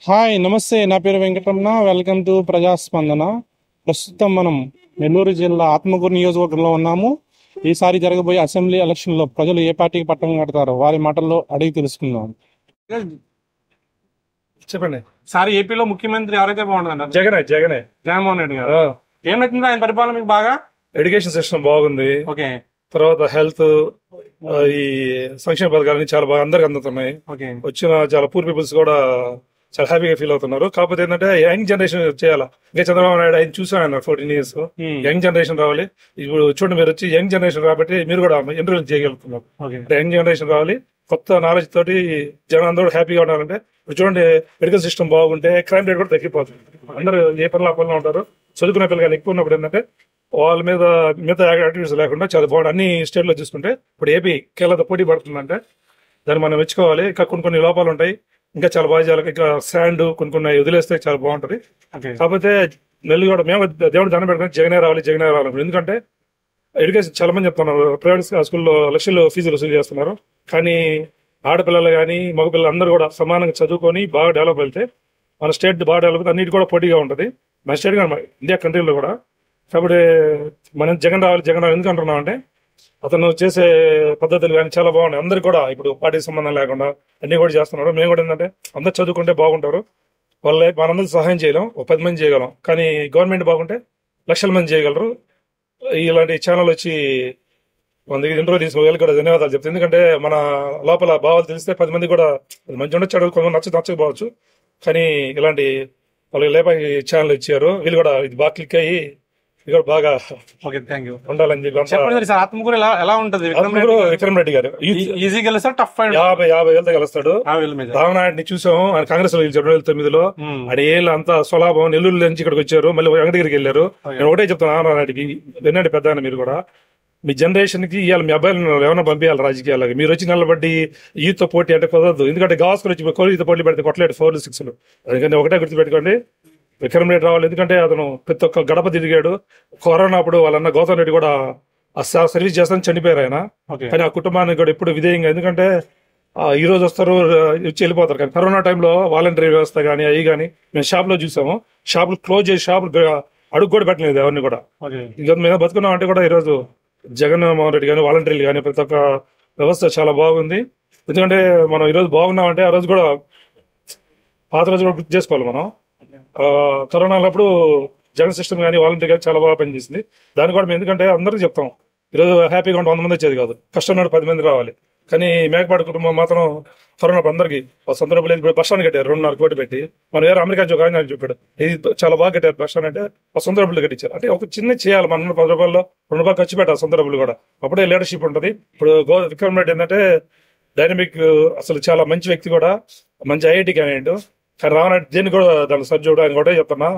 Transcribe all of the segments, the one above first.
Hi నమస్తే, నా పేరు వెంకటరమణ. Welcome to ప్రజాస్పందన. ప్రస్తుతం మనం నెల్లూరు జిల్లా ఆత్మకూరు నియోజకవర్గంలో ఉన్నాము. ఈసారి జరగబోయే అసెంబ్లీ ఎలక్షన్లో ప్రజలు ఏ పార్టీకి పట్టం కడతారో వారి మాటల్లో అడిగి తెలుసుకుందాం. చెప్పండి. సార్ ఏపీలో ముఖ్యమంత్రి ఎవరైతే బాగుంటుందంట? జగనే జగన్మోహన్ రెడ్డి గారు. ఏం నచ్చింది ఆయన పరిపాలన మీకు బాగా? ఎడ్యుకేషన్ సిస్టమ్ బాగుంది. ఓకే తర్వాత హెల్త్, ఈ సంక్షేమ పథకాలన్నీ చాలా బాగా అందరికి అందుతున్నాయి. ఓకే వచ్చిన చాలా పూర్ పీపుల్స్ కూడా చాలా హ్యాపీగా ఫీల్ అవుతున్నారు. కాకపోతే ఏంటంటే యంగ్ జనరేషన్ చేయాలా. ఇంకా చంద్రబాబు నాయుడు ఆయన చూసాను అన్నారు 14 years. యంగ్ జనరేషన్ రావాలి. ఇప్పుడు చూడండి, మీరు వచ్చి యంగ్ జనరేషన్ కాబట్టి మీరు కూడా ఇంటర్వ్యూ చేయగలుగుతున్నారు. యంగ్ జనరేషన్ రావాలి, కొత్త నాలెడ్జ్ తోటి జనం అందరూ హ్యాపీగా ఉండాలంటే ఇప్పుడు చూడండి, మెడికల్ సిస్టమ్ బాగుంటే క్రైమ్ రేట్ కూడా తగ్గిపోతుంది. అందరూ ఏ పనులు ఆ పనులు ఉంటారు. చదువుకునే పిల్లలు ఎక్కువ ఉన్నప్పుడు ఏంటంటే వాళ్ళ మీద మిగతా యాక్టివిటీస్ లేకుండా చాలా బాగుంది. అన్ని స్టేట్లో చూసుకుంటే ఇప్పుడు ఏపీ కేరళతో పోటీ పడుతుందంటే దాన్ని మనం మెచ్చుకోవాలి. ఇంకా కొన్ని లోపాలు ఉంటాయి, ఇంకా చాలా బాగా చేయాలి. ఇంకా శాండ్ కొన్ని వదిలేస్తే చాలా బాగుంటది. కాకపోతే నెల్లు కూడా మేము దేవుడు దండం పెట్టుకుని జగనే రావాలి. ఎందుకంటే ఎడ్యుకేషన్ చాలా మంది చెప్తున్నారు, ప్రైవేట్ స్కూల్లో లక్షలు ఫీజులు వసూలు చేస్తున్నారు. కానీ ఆడపిల్లలు కానీ మగపిల్లలు అందరూ కూడా సమానంగా చదువుకొని బాగా డెవలప్ అయితే మన స్టేట్ బాగా డెవలప్ అన్నిటి కూడా పోటీగా ఉంటుంది. మన స్టేట్ కానీ మన ఇండియా కంట్రీలో కూడా. కాబట్టి మనం జగన్ రావాలి ఎందుకు అంటున్నాం అంటే అతను చేసే పద్ధతులు కానీ చాలా బాగున్నాయి. అందరు కూడా ఇప్పుడు పార్టీ సంబంధం లేకుండా అన్ని కూడా చేస్తున్నారు. మేము కూడా ఏంటంటే అందరు చదువుకుంటే బాగుంటారు. వాళ్ళే మనందరూ సహాయం చేయలేం, 10 మంది చేయగలం. కానీ గవర్నమెంట్ బాగుంటే లక్షల మంది చేయగలరు. ఇలాంటి ఛానల్ వచ్చి మన దగ్గర ఇంటర్వ్యూ తీసుకుని కూడా ధన్యవాదాలు చెప్తాను. ఎందుకంటే మన లోపల భావాలు తెలిస్తే 10 మంది కూడా మంచి ఉండొచ్చు, కొంతమంది నచ్చకపోవచ్చు. కానీ ఇలాంటి వాళ్ళకి లేప ఛానల్ ఇచ్చారు. వీళ్ళు కూడా ఇది బాగా క్లిక్ అయ్యి ఇది బాగా ఉండాలని చెప్పి. ఆత్మకూరు ఎలా ఉంటది? విక్రమ్ రెడ్డి గారు ఈజీ గెలుస్తారు, టఫ్ 50,000తో గెలుస్తాడు. రామనాయుడిని చూసాము, ఆయన కాంగ్రెస్ లో గెలిచాడు 2009లో. ఆయన ఏళ్ళు అంతా స్వలాభం. నెల్లూరు నుంచి ఇక్కడికి వచ్చారు, మళ్ళీ వెంకటగిరికి వెళ్ళారు. నేను ఒకటే చెప్తాను రామనాయుడికి, వినండి పెద్ద మీరు కూడా మీ జనరేషన్ కి ఇవాళ మీ అబ్బాయిలు ఏమైనా పంపించాలి రాజకీయాలకి. మీరు వచ్చి నిలబడి యూత్ తో పోటీ అంటే కుదరదు. ఎందుకంటే గాస్కులు వచ్చి కోరితో పోటీ పెడితే కొట్టలేడు 4, 6. అందుకని ఒకటే గుర్తుపెట్టుకోండి, విక్రమ్ రెడ్డి రావాలి. ఎందుకంటే అతను ప్రతి ఒక్క గడప తిరిగాడు. కరోనా అప్పుడు వాళ్ళన్న గౌతమ్ రెడ్డి కూడా సర్వీస్ చేస్తానని చనిపోయారు ఆయన. కానీ ఆ కుటుంబానికి కూడా ఎప్పుడు విధేయంగా, ఎందుకంటే ఈ రోజు వస్తారు వచ్చి వెళ్ళిపోతారు. కానీ కరోనా టైంలో వాలంటరీ వ్యవస్థ కానీ అవి కానీ మేము షాప్ లో చూసాము. షాపులు క్లోజ్ చేసి షాపులు అడుగు కూడా పెట్టలేదు ఎవరిని కూడా. ఇంకా మేము బతుకున్నాం అంటే కూడా ఈరోజు జగన్మోహన్ రెడ్డి కానీ వాలంటీర్లు కానీ ప్రతి ఒక్క వ్యవస్థ చాలా బాగుంది. ఎందుకంటే మనం ఈరోజు బాగున్నామంటే ఆ రోజు కూడా పాత రోజు కూడా గుర్తు చేసుకోవాలి మనం. కరోనా అప్పుడు జగన్ సిస్టమ్ కానీ వాలంటీర్ కానీ చాలా బాగా పనిచేసింది. దాన్ని కూడా మేము ఎందుకంటే అందరికీ చెప్తాం, ఈరోజు హ్యాపీగా ఉంటే 100 మంది వచ్చేది కాదు, కష్టం 10 మంది రావాలి. కానీ మేకపాటి కుటుంబం మాత్రం కరోనా అందరికి సొంత డబ్బులు బస్ స్టాండ్ కట్టారు 2.5 కోట్లు పెట్టి. మనం వేరే అమెరికా ఆయన చెప్పాడు, ఇది చాలా బాగా కట్టారు బస్ స్టాండ్ అంటే సొంత డబ్బులు కట్టించారు. అంటే ఒక చిన్న చేయాలి, మన 10 రూపాయల్లో 2 రూపాయలు ఖర్చు పెట్టాలి సొంత డబ్బులు కూడా. అప్పుడే లీడర్షిప్ ఉంటుంది. ఇప్పుడు విక్రమ్ రెడ్డి ఏంటంటే డైనమిక్, అసలు చాలా మంచి వ్యక్తి కూడా, మంచి ఐఐటి క్యాండిడేట్. కానీ రావనాయుడు దేన్ని కూడా దాని సబ్జెక్ట్ ఆయన ఒకటే చెప్తున్నా,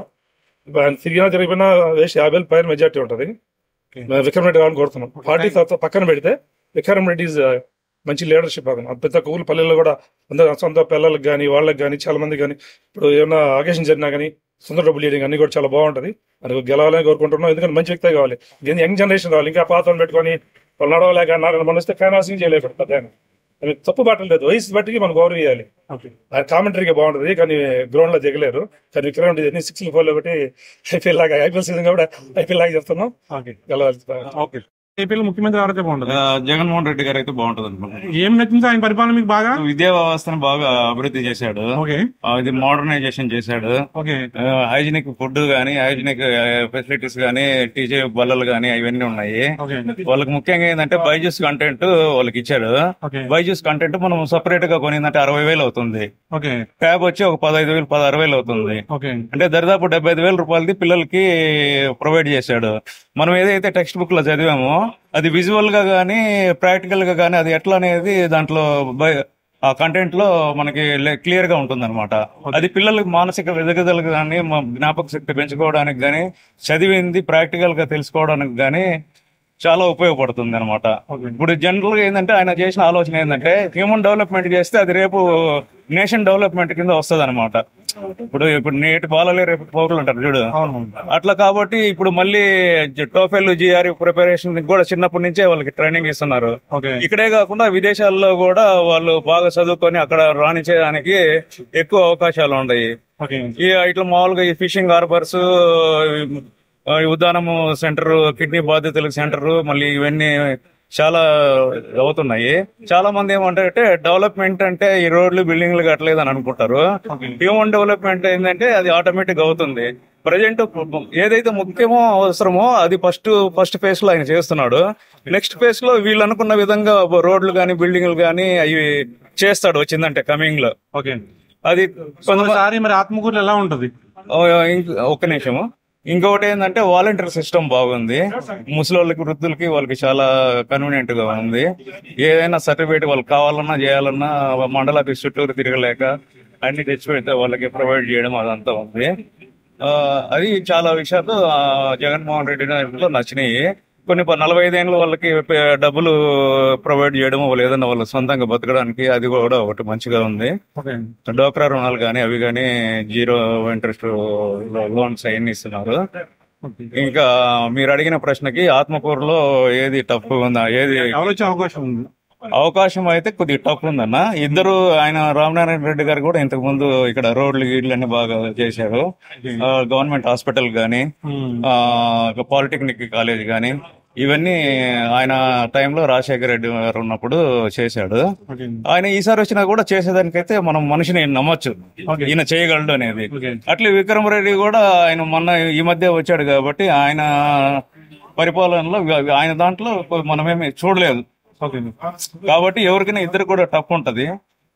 ఆయన తిరిగిపోయినా వేసి 50,000 పైన మెజార్టీ ఉంటుంది. విక్రమ్ రెడ్డి రావాలని కోరుతున్నాం. పార్టీ పక్కన పెడితే విక్రమ్ రెడ్డి మంచి లీడర్షిప్. అతను ప్రతి ఒక్క ఊరు పల్లెల్లో కూడా అందరూ సొంత పిల్లలకు కానీ వాళ్ళకి కానీ చాలా మంది కానీ ఇప్పుడు ఏమైనా అకేషన్ జరిగినా కానీ సొంత డబ్బులు లీడింగ్ అన్ని కూడా చాలా బాగుంటది. అది గెలవాలని కోరుకుంటున్నాం. ఎందుకంటే మంచి వ్యక్తే కావాలి, యంగ్ జనరేషన్ కావాలి. ఇంకా పాత పెట్టుకొని వాళ్ళు నడవలేక మన వస్తే ఫైనాన్సింగ్ చేయలేకపోతే పెద్ద తప్పు బాటలు లేదు, వయసు బట్టికి మనం గౌరవ ఇవ్వాలి. కామెంటరీగా బాగుంటది కానీ గ్రౌండ్ లో దిగలేరు. కానీ విక్రమ్ రెడ్డి 6 4 ఒకటి ఐపీఎల్ సీజన్ కూడా ఐపీఎల్ లాగా చెప్తున్నాం. ఏపీలో ముఖ్యమంత్రి ఎవరైతే బాగుంటుంది? జగన్మోహన్ రెడ్డి గారు అయితే బాగుంటది అనుకుంటున్నాను. ఏం నచ్చింది ఆయన పరిపాలన మీకు బాగా? విద్యా వ్యవస్థను బాగా అభివృద్ధి చేశాడు. ఇది మోడర్నైజేషన్ చేశాడు. హైజీనిక్ ఫుడ్ గానీ, హైజీనిక్ ఫెసిలిటీస్ గానీ, టీచర్ బల్లలు గానీ అవన్నీ ఉన్నాయి. వాళ్ళకి ముఖ్యంగా ఏంటంటే బైజూస్ కంటెంట్ వాళ్ళకి ఇచ్చాడు. బైజూస్ కంటెంట్ మనం సపరేట్ గా కొనిందంటే 60,000 అవుతుంది. ట్యాబ్ వచ్చి ఒక 15,000 16,000 అవుతుంది. అంటే దరిదాపు 75,000 రూపాయలది పిల్లలకి ప్రొవైడ్ చేశాడు. మనం ఏదైతే టెక్స్ట్ బుక్ లో చదివామో అది విజువల్ గా గానీ ప్రాక్టికల్ గా గానీ అది ఎట్లా అనేది దాంట్లో ఆ కంటెంట్ లో మనకి క్లియర్ గా ఉంటుంది అనమాట. అది పిల్లలకి మానసిక ఎదుగుదలకు గానీ, జ్ఞాపక శక్తి పెంచుకోవడానికి గానీ, చదివింది ప్రాక్టికల్ గా తెలుసుకోవడానికి గానీ చాలా ఉపయోగపడుతుంది అనమాట. ఇప్పుడు జనరల్ గా ఏంటంటే ఆయన చేసిన ఆలోచన ఏంటంటే హ్యూమన్ డెవలప్మెంట్ చేస్తే అది రేపు నేషన్ డెవలప్మెంట్ కింద వస్తుంది అనమాట. ఇప్పుడు నేటి బాలలే రేపు పౌరులు అంటారు చూడు, అట్లా. కాబట్టి ఇప్పుడు మళ్ళీ టోఫెల్ జిఆర్ఈ ప్రిపరేషన్ కూడా చిన్నప్పటి నుంచే వాళ్ళకి ట్రైనింగ్ ఇస్తున్నారు. ఇక్కడే కాకుండా విదేశాల్లో కూడా వాళ్ళు బాగా చదువుకొని అక్కడ రాణించడానికి ఎక్కువ అవకాశాలు ఉన్నాయి. ఇట్లా మామూలుగా ఈ ఫిషింగ్ హార్బర్స్, ఉద్యానము సెంటర్, కిడ్నీ బాధితులకు సెంటర్, మళ్ళీ ఇవన్నీ చాలా అవుతున్నాయి. చాలా మంది ఏమంటారంటే డెవలప్మెంట్ అంటే ఈ రోడ్లు బిల్డింగ్లు కట్టలేదు అని అనుకుంటారు. హ్యూమన్ డెవలప్మెంట్ ఏంటంటే అది ఆటోమేటిక్ అవుతుంది. ప్రజెంట్ ఏదైతే ముఖ్యమో అవసరమో అది ఫస్ట్ ఫేజ్ లో ఆయన చేస్తున్నాడు. నెక్స్ట్ ఫేజ్ లో వీళ్ళు అనుకున్న విధంగా రోడ్లు గానీ బిల్డింగ్లు గానీ అవి చేస్తాడు వచ్చిందంటే కమింగ్ లో. అది మరి ఆత్మకూరులో ఎలా ఉంటది? ఒక్క నిమిషము. ఇంకొకటి ఏంటంటే వాలంటీర్ సిస్టమ్ బాగుంది. ముసలి వృద్ధులకి వాళ్ళకి చాలా కన్వీనియంట్ గా ఉంది. ఏదైనా సర్టిఫికేట్ వాళ్ళకి కావాలన్నా చేయాలన్నా మండల ఆఫీస్ చుట్టూరు తిరగలేక అన్ని తెచ్చిపెడితే వాళ్ళకి ప్రొవైడ్ చేయడం అదంతా ఉంది. అది చాలా విషయాలు జగన్మోహన్ రెడ్డి గారిలో నచ్చినాయి. కొన్ని 45 ఏళ్ళ వాళ్ళకి డబ్బులు ప్రొవైడ్ చేయడం, వాళ్ళు ఏదైనా వాళ్ళు సొంతంగా బతకడానికి అది కూడా ఒకటి మంచిగా ఉంది. డోక్రా రుణాలు కానీ అవి కానీ 0 ఇంట్రెస్ట్ లోన్స్ అవన్నీ ఇస్తున్నారు. ఇంకా మీరు అడిగిన ప్రశ్నకి ఆత్మకూరులో ఏది టఫ్ ఉందా, ఏది అవకాశం ఉంది? అవకాశం అయితే కొద్దిగా టఫ్ ఉందన్న. ఇద్దరు ఆయన రామనారాయణ రెడ్డి గారు కూడా ఇంతకు ముందు ఇక్కడ రోడ్లు గీడ్లు అన్ని బాగా చేశారు. గవర్నమెంట్ హాస్పిటల్ గానీ, పాలిటెక్నిక్ కాలేజ్ గానీ ఇవన్నీ ఆయన టైంలో రాజశేఖర రెడ్డి గారు ఉన్నప్పుడు చేశాడు. ఆయన ఈసారి వచ్చినా కూడా చేసేదానికైతే మనం మనిషిని నమ్మొచ్చు, ఈయన చేయగలడు అనేది. అట్లే విక్రమరెడ్డి కూడా ఆయన మొన్న ఈ మధ్య వచ్చాడు కాబట్టి ఆయన పరిపాలనలో ఆయన దాంట్లో మనమేమి చూడలేదు. కాబట్టి ఎవరికైనా ఇద్దరు కూడా టఫ్ ఉంటది.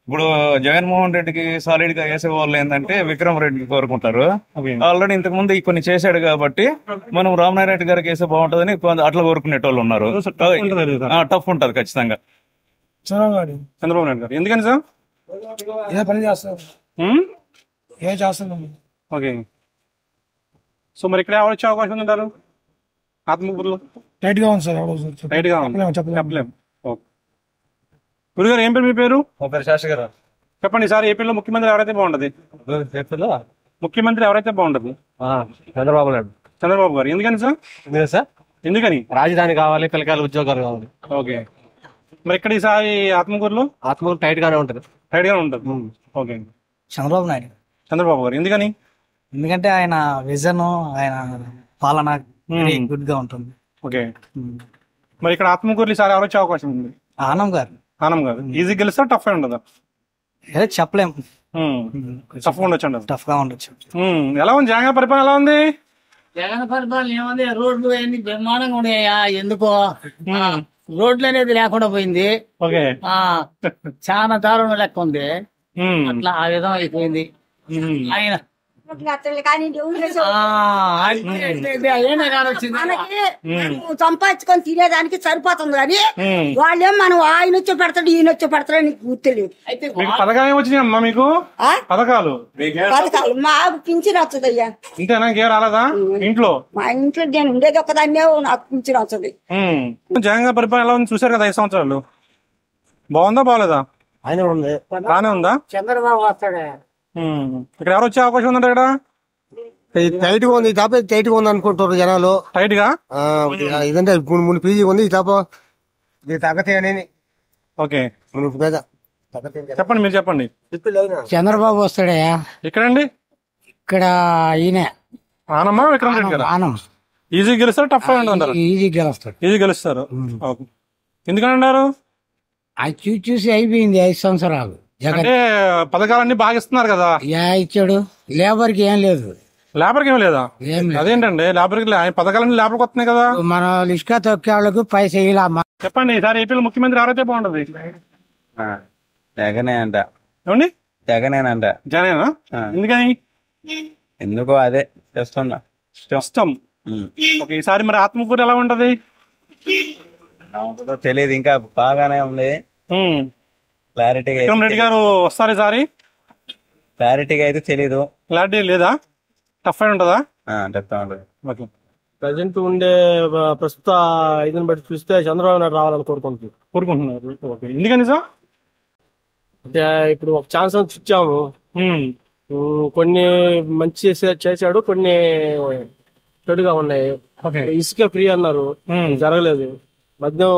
ఇప్పుడు జగన్మోహన్ రెడ్డికి సాలిడ్ గా వేసే వాళ్ళు ఏంటంటే విక్రమ్ రెడ్డికి కోరుకుంటారు. ఆల్రెడీ ఇంతకు ముందు కొన్ని చేశాడు కాబట్టి మనం రామనారాయణ రెడ్డి గారికి వేస్తే బాగుంటదని అట్లా కోరుకునేటోళ్ళు ఉన్నారు. టఫ్ ఉంటది ఖచ్చితంగా. చంద్రబాబు నాయుడు గారు ఎందుకని సార్? ఏ పని చేస్తారు, ఏ చేస్తున్నాం. ఓకే, సో మరి ఇక్కడ ఎవరు వచ్చే అవకాశం ఉంటారు ఆత్మకూరులో? టైట్ గా ఉంది సార్, టైట్ గా ఉంది, చెప్పలేము. గురుగారు ఏం పేరు మీ పేరు? శాస్త్రి గారు చెప్పండి సార్, ఏపీలో ముఖ్యమంత్రి ఎవరైతే బాగుంటది? ముఖ్యమంత్రి ఎవరైతే బాగుంటది? చంద్రబాబు నాయుడు. చంద్రబాబు గారు ఎందుకని సార్? సార్ ఎందుకని? రాజధాని కావాలి, పిల్లకాయలు ఉద్యోగాలు కావాలి. ఓకే, మరి ఇక్కడ ఈసారి ఆత్మకూరులో? ఆత్మకూరు టైట్ గానే ఉంటది. టైట్ గానే ఉంటది. ఓకే, చంద్రబాబు నాయుడు. చంద్రబాబు గారు ఎందుకని? ఎందుకంటే ఆయన విజన్, ఆయన పాలన గుడ్ గా ఉంటుంది. ఓకే, మరి ఇక్కడ ఆత్మకూరులో ఈసారి ఎవరు వచ్చే అవకాశం ఉంది? ఆనం గారు. ఆనం గారు ఈజీ గెలుస్తా టఫ్ అయి ఉండదా? ఏదో చెప్పలేము, టఫ్ ఉండొచ్చు అండి. టఫ్ గా ఉండొచ్చు. ఎలా ఉంది జగన్ పరిపాలన? ఎలా ఉంది జగన్ పరిపాలన? ఏముంది, రోడ్లు అన్ని బ్రహ్మాండంగా ఉన్నాయా? ఎందుకో రోడ్లు అనేది లేకుండా పోయింది. ఓకే, చాలా దారుణం లెక్క ఉంది. అట్లా ఆ విధం అయిపోయింది. ఆయన సంపాదించుకొని తినేదానికి సరిపోతుంది కానీ వాళ్ళేం మనం ఆయన వచ్చి పెడతాడు ఈయన వచ్చి పెడతాడు నీకు గుర్తులేదు. పథకాలు ఏమొచ్చినాయమ్మా మీకు? పథకాలు పథకాలు మాకు పింఛన్ వస్తుంది అయ్యా. ఇంతేనా? ఇంకేం రాలేదా ఇంట్లో? మా ఇంట్లో నేను ఉండేది ఒకదాన్నే, నాకు పింఛన్ వస్తుంది. జగన్ పరిపాలన ఎలా ఉంది చూసారు కదా 5 సంవత్సరాలు? బాగుందా బాగలేదా? బాగానే ఉందా? చంద్రబాబు వస్తాడే. ఇక్కడ ఎవరు వచ్చే అవకాశం ఉందంట? ఇక్కడ టైట్ గా ఉంది, ఈ తాప టైట్ గా ఉంది అనుకుంటారు జనాలు. టైట్ గా ఇదంటే ముని పీజీ ఉంది, ఈ తాప తగ్గతే అని. ఓకే, చెప్పండి, మీరు చెప్పండి. చంద్రబాబు వస్తాడయా. ఎక్కడండి? ఇక్కడ ఈయన ఆనమ్మా విక్రమ్ రెడ్డి గారు. ఆనం ఈజీ గెలుస్తారు, టఫ్ అంటారు? ఈజీ గెలుస్తాడు. ఈజీ గెలుస్తారు. ఎందుకని అన్నారు? అది చూసి అయిపోయింది 5 సంవత్సరాలు. అంటే పథకాలన్నీ బాగా ఇస్తున్నారు కదా. ఇచ్చాడు, లేబర్ కి ఏం లేదు. లేబర్కి ఏం లేదా? అదేంటండి లేబర్కి పథకాలన్నీ లేబర్కి వస్తున్నాయి కదా. మన ఇసుక తొక్కే వాళ్ళకు పైసా ఇలా. చెప్పండి, ఈసారి ఏపీలో ముఖ్యమంత్రి ఎవరైతే బాగుంటది? జగనే అంట. ఏమండి? జగనేనంట. జగనేనా? ఎందుకని? ఎందుకో అదే చేస్తున్నా ఇష్టం. ఓకే, ఈసారి మరి ఆత్మకూరు ఎలా ఉంటది? తెలియదు, ఇంకా బాగానే ఉంది. క్లారిటీగా విక్రమ్ రెడ్డి గారు వస్తారు ఈసారి? క్లారిటీగా అయితే తెలీదు. క్లారిటీ లేదా? టఫ్ అయి ఉంటదా? టఫ్ ఉంటుంది. ప్రజెంట్ ఉండే ప్రస్తుత ఇదిని బట్టి చూస్తే చంద్రబాబు నాయుడు రావాలని కోరుకుంటున్నారు. ఓకే, ఎందుకని సార్? ఇప్పుడు ఒక ఛాన్స్ ఇచ్చాము. కొన్ని మంచి చేశాడు, కొన్ని చెడుగా ఉన్నాయి. ఇసుక ఫ్రీ అన్నారు, జరగలేదు. మద్యం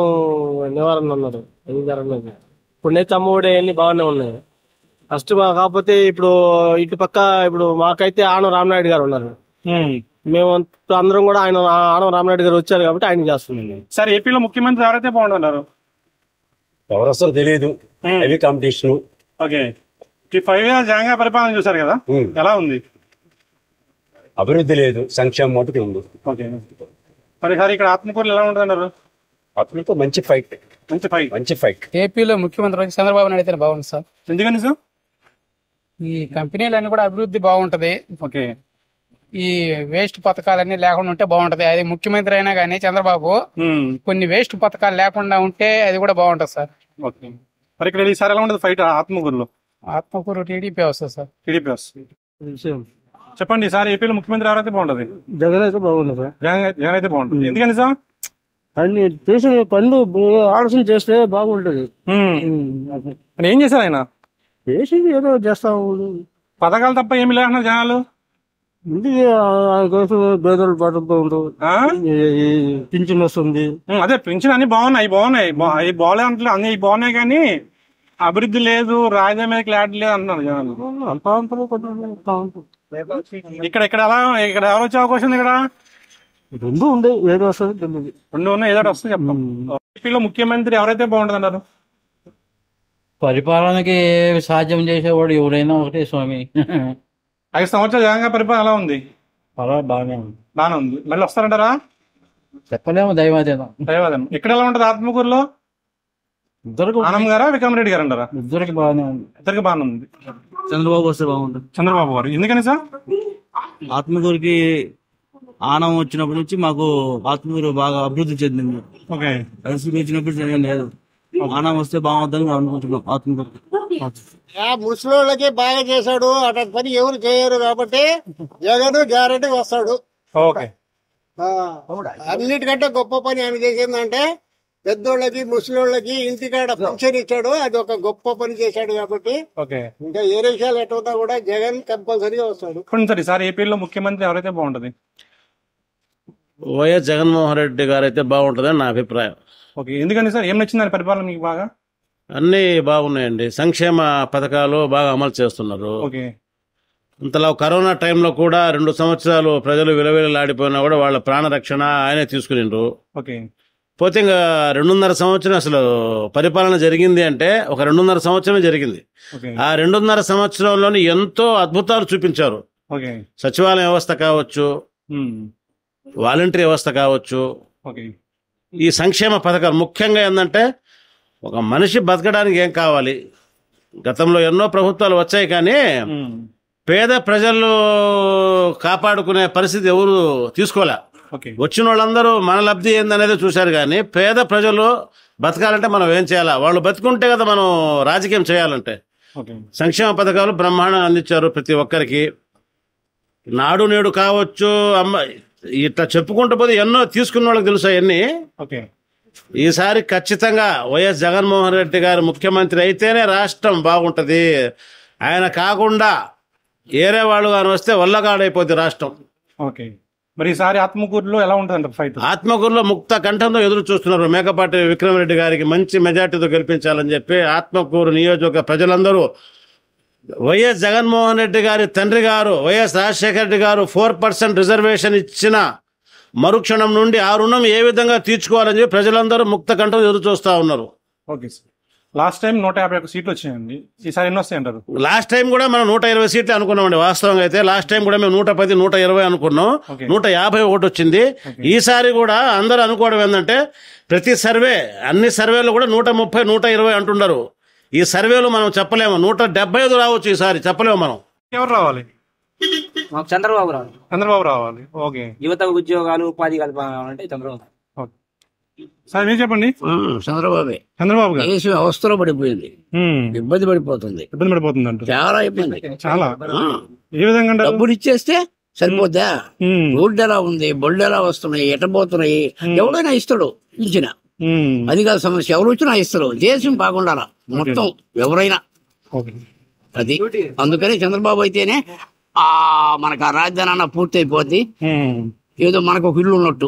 నివారణ అన్నారు, ఏం జరగలేదు. ఇప్పుడైతే అమ్మఒడి అన్ని బాగానే ఉన్నాయి. ఫస్ట్ కాకపోతే ఇప్పుడు ఇటు పక్క ఇప్పుడు మాకైతే ఆనం రామనాయుడు గారు ఉన్నారు. మేము అందరం కూడా ఆనం రామనాయుడు గారు వచ్చారు కాబట్టి ఆయన చేస్తున్నాం. సార్ ఏపీలో ముఖ్యమంత్రి ఎవరైతే బాగుంటున్నారు? ఎవరు వస్తారో తెలియదు, heavy competition. Okay, 5 years Jagan గారి పరిపాలన చూసారు కదా, ఎలా ఉంది? అభివృద్ధి లేదు, సంక్షేమం మటుకు ఉంది. ఓకే, మరి సార్ ఇక్కడ ఆత్మకూరులో ఎలా ఉంటున్నారు? అతనితో మంచి ఫైట్. ఏపీలో ముఖ్యమంత్రి చంద్రబాబు నాయుడు అయితే బాగుంది సార్. ఎందుకని సార్? ఈ కంపెనీలన్నీ కూడా అభివృద్ధి బాగుంటది. ఓకే, ఈ వేస్ట్ పథకాలన్నీ లేకుండా ఉంటే బాగుంటది. అది ముఖ్యమంత్రి అయినా కానీ చంద్రబాబు కొన్ని వేస్ట్ పథకాలు లేకుండా ఉంటే అది కూడా బాగుంటది సార్. ఓకే, మరి ఇక్కడ ఈసారి ఎలా ఉంటుంది ఫైట్ ఆత్మకూరులో? ఆత్మకూరు టీడీపీ వస్తుంది సార్. టీడీపీ వస్తుంది. చెప్పండి సార్, ఏపీలో ముఖ్యమంత్రి ఎవరైతే బాగుంటది? జగన్ అయితే బాగుంది సార్. జగన్ అయితే బాగుంటుంది. ఎందుకని సార్? అన్ని చేసిన పనులు ఆలోచన చేస్తే బాగుంటది. ఏం చేశారు ఆయన? చేసింది ఏదో చేస్తాం. పథకాలు తప్ప ఏమి లేకుండా జనాలు పేదలు పడుతూ పింఛన్ వస్తుంది. అదే పింఛన్ అన్ని బాగున్నాయి, అవి బాగాలే అంటే అన్ని బాగున్నాయి, కానీ అభివృద్ధి లేదు, రాజధాని మీద క్లారిటీ లేదు అంటున్నారు జనాలు. ఇక్కడ ఎవరు వచ్చే అవకాశం ఉంది? ఇక్కడ రెండు ఉండే, ఏదో వస్తుంది. రెండు ఉన్నాయి, ఏదో వస్తుంది చెప్తాం. ఏపీలో ముఖ్యమంత్రి ఎవరైతే బాగుంటుంది అన్నారు? పరిపాలనకి సాధ్యం చేసేవాడు ఎవరైనా ఒకటే స్వామి. 5 సంవత్సరాలు జగన్ గారి పరిపాలన ఎలా ఉంది? బాగానే ఉంది. మళ్ళీ వస్తారంటారా? చెప్పలేము, దైవాదేనం. ఇక్కడ ఎలా ఉంటది ఆత్మకూరులో? ఆనం గారా విక్రమ్ రెడ్డి గారు అంటారా? ఇద్దరికి బాగానే ఉంది. చంద్రబాబు వస్తే బాగుంటుంది. చంద్రబాబు గారు ఎందుకని సార్? ఆత్మకూరుకి ఆనం వచ్చినప్పటి నుంచి మాకు ఆత్మకూరు బాగా అభివృద్ధి చెందింది. ఓకే, పరిస్థితి వచ్చినప్పుడు లేదు, ఆనం వస్తే బాగుంటుందని అనుకుంటున్నాం. ఆత్మకూరు ముసలోళ్ళకి బాగా చేశాడు, అటు పని ఎవరు చేయరు కాబట్టి జగన్ గ్యారెంటీ వస్తాడు. ఓకే, అన్నిటికంటే గొప్ప పని ఆయన చేసిందంటే పెద్దోళ్ళకి ముసలోళ్ళకి ఇంటికాడ పెన్షన్ ఇచ్చాడు, అది ఒక గొప్ప పని చేశాడు కాబట్టి. ఇంకా ఏ విషయాలు ఎట్టున్నా కూడా జగన్ కంపల్సరీగా వస్తాడు. సార్ ఏపీలో ముఖ్యమంత్రి ఎవరైతే బాగుంటది? వైఎస్ జగన్మోహన్ రెడ్డి గారు అయితే బాగుంటుందని నా అభిప్రాయం. ఓకే, ఎందుకని సార్? ఏం నచ్చిందని పరిపాలన మీకు బాగా? అన్ని బాగున్నాయండి, సంక్షేమ పథకాలు బాగా అమలు చేస్తున్నారు. ఓకే, ఇంతలో కరోనా టైంలో కూడా 2 సంవత్సరాలు ప్రజలు విలవిలలాడిపోయినా కూడా వాళ్ళ ప్రాణ రక్షణ ఆయనే తీసుకునిండ్రు. ఓకే, పోతే ఇంకా 2.5 సంవత్సరం అసలు పరిపాలన జరిగింది అంటే ఒక 2.5 సంవత్సరమే జరిగింది. ఆ 2.5 సంవత్సరంలోని ఎంతో అద్భుతాలు చూపించారు. సచివాలయ వ్యవస్థ కావచ్చు, వాలంటరీ వ్యవస్థ కావచ్చు, ఈ సంక్షేమ పథకాలు ముఖ్యంగా ఏంటంటే ఒక మనిషి బతకడానికి ఏం కావాలి. గతంలో ఎన్నో ప్రభుత్వాలు వచ్చాయి, కానీ పేద ప్రజలు కాపాడుకునే పరిస్థితి ఎవరు తీసుకోలే. వచ్చిన వాళ్ళందరూ మన లబ్ధి ఏందనేది చూశారు, కానీ పేద ప్రజలు బతకాలంటే మనం ఏం చేయాలా, వాళ్ళు బతుకుంటే కదా మనం రాజకీయం చేయాలంటే. సంక్షేమ పథకాలు బ్రహ్మాండంగా అందించారు ప్రతి ఒక్కరికి. నాడు నేడు కావచ్చు, ఇట్లా చెప్పుకుంటూ పోతే ఎన్నో తీసుకున్న వాళ్ళకి తెలుసు అవన్నీ. ఈసారి ఖచ్చితంగా వైఎస్ జగన్మోహన్ రెడ్డి గారు ముఖ్యమంత్రి అయితేనే రాష్ట్రం బాగుంటది. ఆయన కాకుండా ఏరే వాళ్ళు కానీ వస్తే వల్లగాడైపోద్ది రాష్ట్రం. మరి ఈసారి ఆత్మకూరులో ఎలా ఉంటుంది ఫైట్? ఆత్మకూరులో ముక్త కంఠంతో ఎదురు చూస్తున్నారు. మేకపాటి విక్రమ్ రెడ్డి గారికి మంచి మెజార్టీతో గెలిపించాలని చెప్పి ఆత్మకూరు నియోజక ప్రజలందరూ వైఎస్ జగన్మోహన్ రెడ్డి గారి తండ్రి గారు వైఎస్ రాజశేఖర రెడ్డి గారు 4% రిజర్వేషన్ ఇచ్చిన మరుక్షణం నుండి ఆ రుణం ఏ విధంగా తీర్చుకోవాలని చెప్పి ప్రజలందరూ ముక్త కంఠం ఎదురు చూస్తూ ఉన్నారు. ఓకే సార్, లాస్ట్ టైం 151 సీట్లు వచ్చాయండి, ఈసారి ఎన్ని వస్తాయి అంటారు? లాస్ట్ టైం కూడా మనం 120 సీట్లు అనుకున్నామండి. వాస్తవంగా అయితే లాస్ట్ టైం కూడా మేము 110, 120 అనుకున్నాం, 151 వచ్చింది. ఈసారి కూడా అందరూ అనుకోవడం ఏంటంటే ప్రతి సర్వే, అన్ని సర్వేలు కూడా 130, 120 అంటున్నారు. ఈ సర్వేలు మనం చెప్పలేము, 175 రావచ్చు ఈసారి, చెప్పలేము మనం. ఎవరు రావాలి? చంద్రబాబు రావాలి. ఓకే, యువత ఉద్యోగాలు, ఉపాధి కల్పాలంటే చంద్రబాబు. సార్ మీరు చెప్పండి. చంద్రబాబు గారు దేశం అవస్థలో పడిపోయింది, ఇబ్బంది పడిపోతుంది అంట, చాలా ఇబ్బంది. చాలా ఏ విధంగా? డబ్బులు ఇచ్చేస్తే సరిపోద్దా? రోడ్డు ఎలా ఉంది, బళ్ళు ఎలా వస్తున్నాయి, ఎట్టబోతున్నాయి, ఎవడైనా ఇస్తాడు ఇచ్చిన. అది కాదు సమస్య, ఎవరు వచ్చినా ఇస్తారు. దేశం బాగుండాలా మొత్తం, ఎవరైనా అది అందుకని చంద్రబాబు అయితేనే మనకు ఆ రాజధాని అన్న పూర్తి అయిపోద్ది. ఏదో మనకు ఒక ఇల్లు ఉన్నట్టు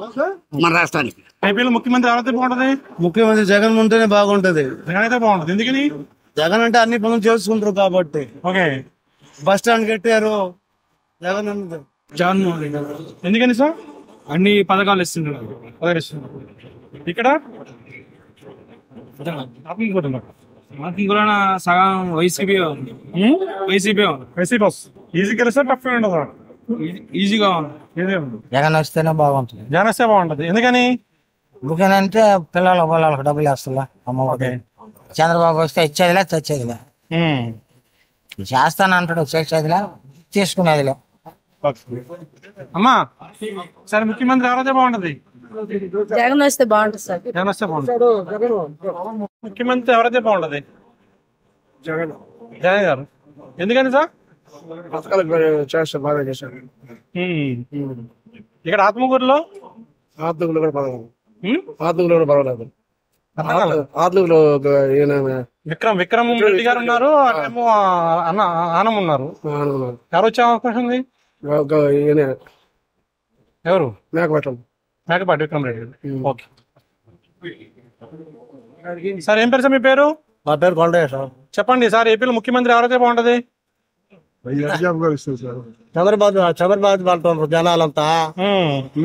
మన రాష్ట్రానికి. ఏపీలో ముఖ్యమంత్రి ఎవరైతే బాగుంటది? ముఖ్యమంత్రి జగన్ ఉంటేనే బాగుంటది. జగన్ అయితే బాగుంటది. ఎందుకని? జగన్ అంటే అన్ని పనులు చేసుకుంటారు కాబట్టి. ఓకే. బస్ స్టాండ్ కట్టారు జగన్. జగన్మోహన్ రెడ్డి ఎందుకని సార్? అన్ని పథకాలు ఇస్తున్నారు. ఇక్కడ కూడా సగం వైసీపీ ఉంది. వైసీపీ ఈజీ గెలిస్తే టఫ్ ఉండదు. ఈజీగా ఉంది. జగన్ వస్తేనే బాగుంటుంది. జగన్ వస్తే బాగుంటది. ఎందుకని? ఎందుకనంటే పిల్లలకు డబ్బులు వేస్తా అమ్మఒడి. చంద్రబాబు వస్తే ఇచ్చేదిలే తెచ్చేదిలే. చేస్తానంటాడు, చేసేదిలే తీసుకునేదిలే. అమ్మా సరే, ముఖ్యమంత్రి ఎవరైతే బాగుంటది? జగన్ వస్తే బాగుంటుంది సార్. జగన్ వస్తే బాగుంటుంది. ముఖ్యమంత్రి ఎవరైతే బాగుంటది? జగన్. జగన్ గారు. ఎందుకని సార్? పథకాలు చేస్తే బాగా చేశారు. ఇక్కడ ఆత్మకూరులో ఆత్మకూరులో కూడా పర్వాలేదు. ఆత్మకూరులో కూడా పర్వాలేదు. ఆత్మకూరులో విక్రమ్ రెడ్డి గారు ఉన్నారు, అన్నేమో ఆనం ఉన్నారు. ఎవరు వచ్చే అవకాశం ఉంది? ఎవరు? మేకపాటి విక్రమ్ రెడ్డి. ఓకే సార్, ఏం పేరు సార్ మీ పేరు? మా పేరు కొండయ్య సార్. చెప్పండి సార్, ఏపీలో ముఖ్యమంత్రి ఎవరైతే బాగుంటది? చంద్రబాబు అంటున్నారు జనాలంతా,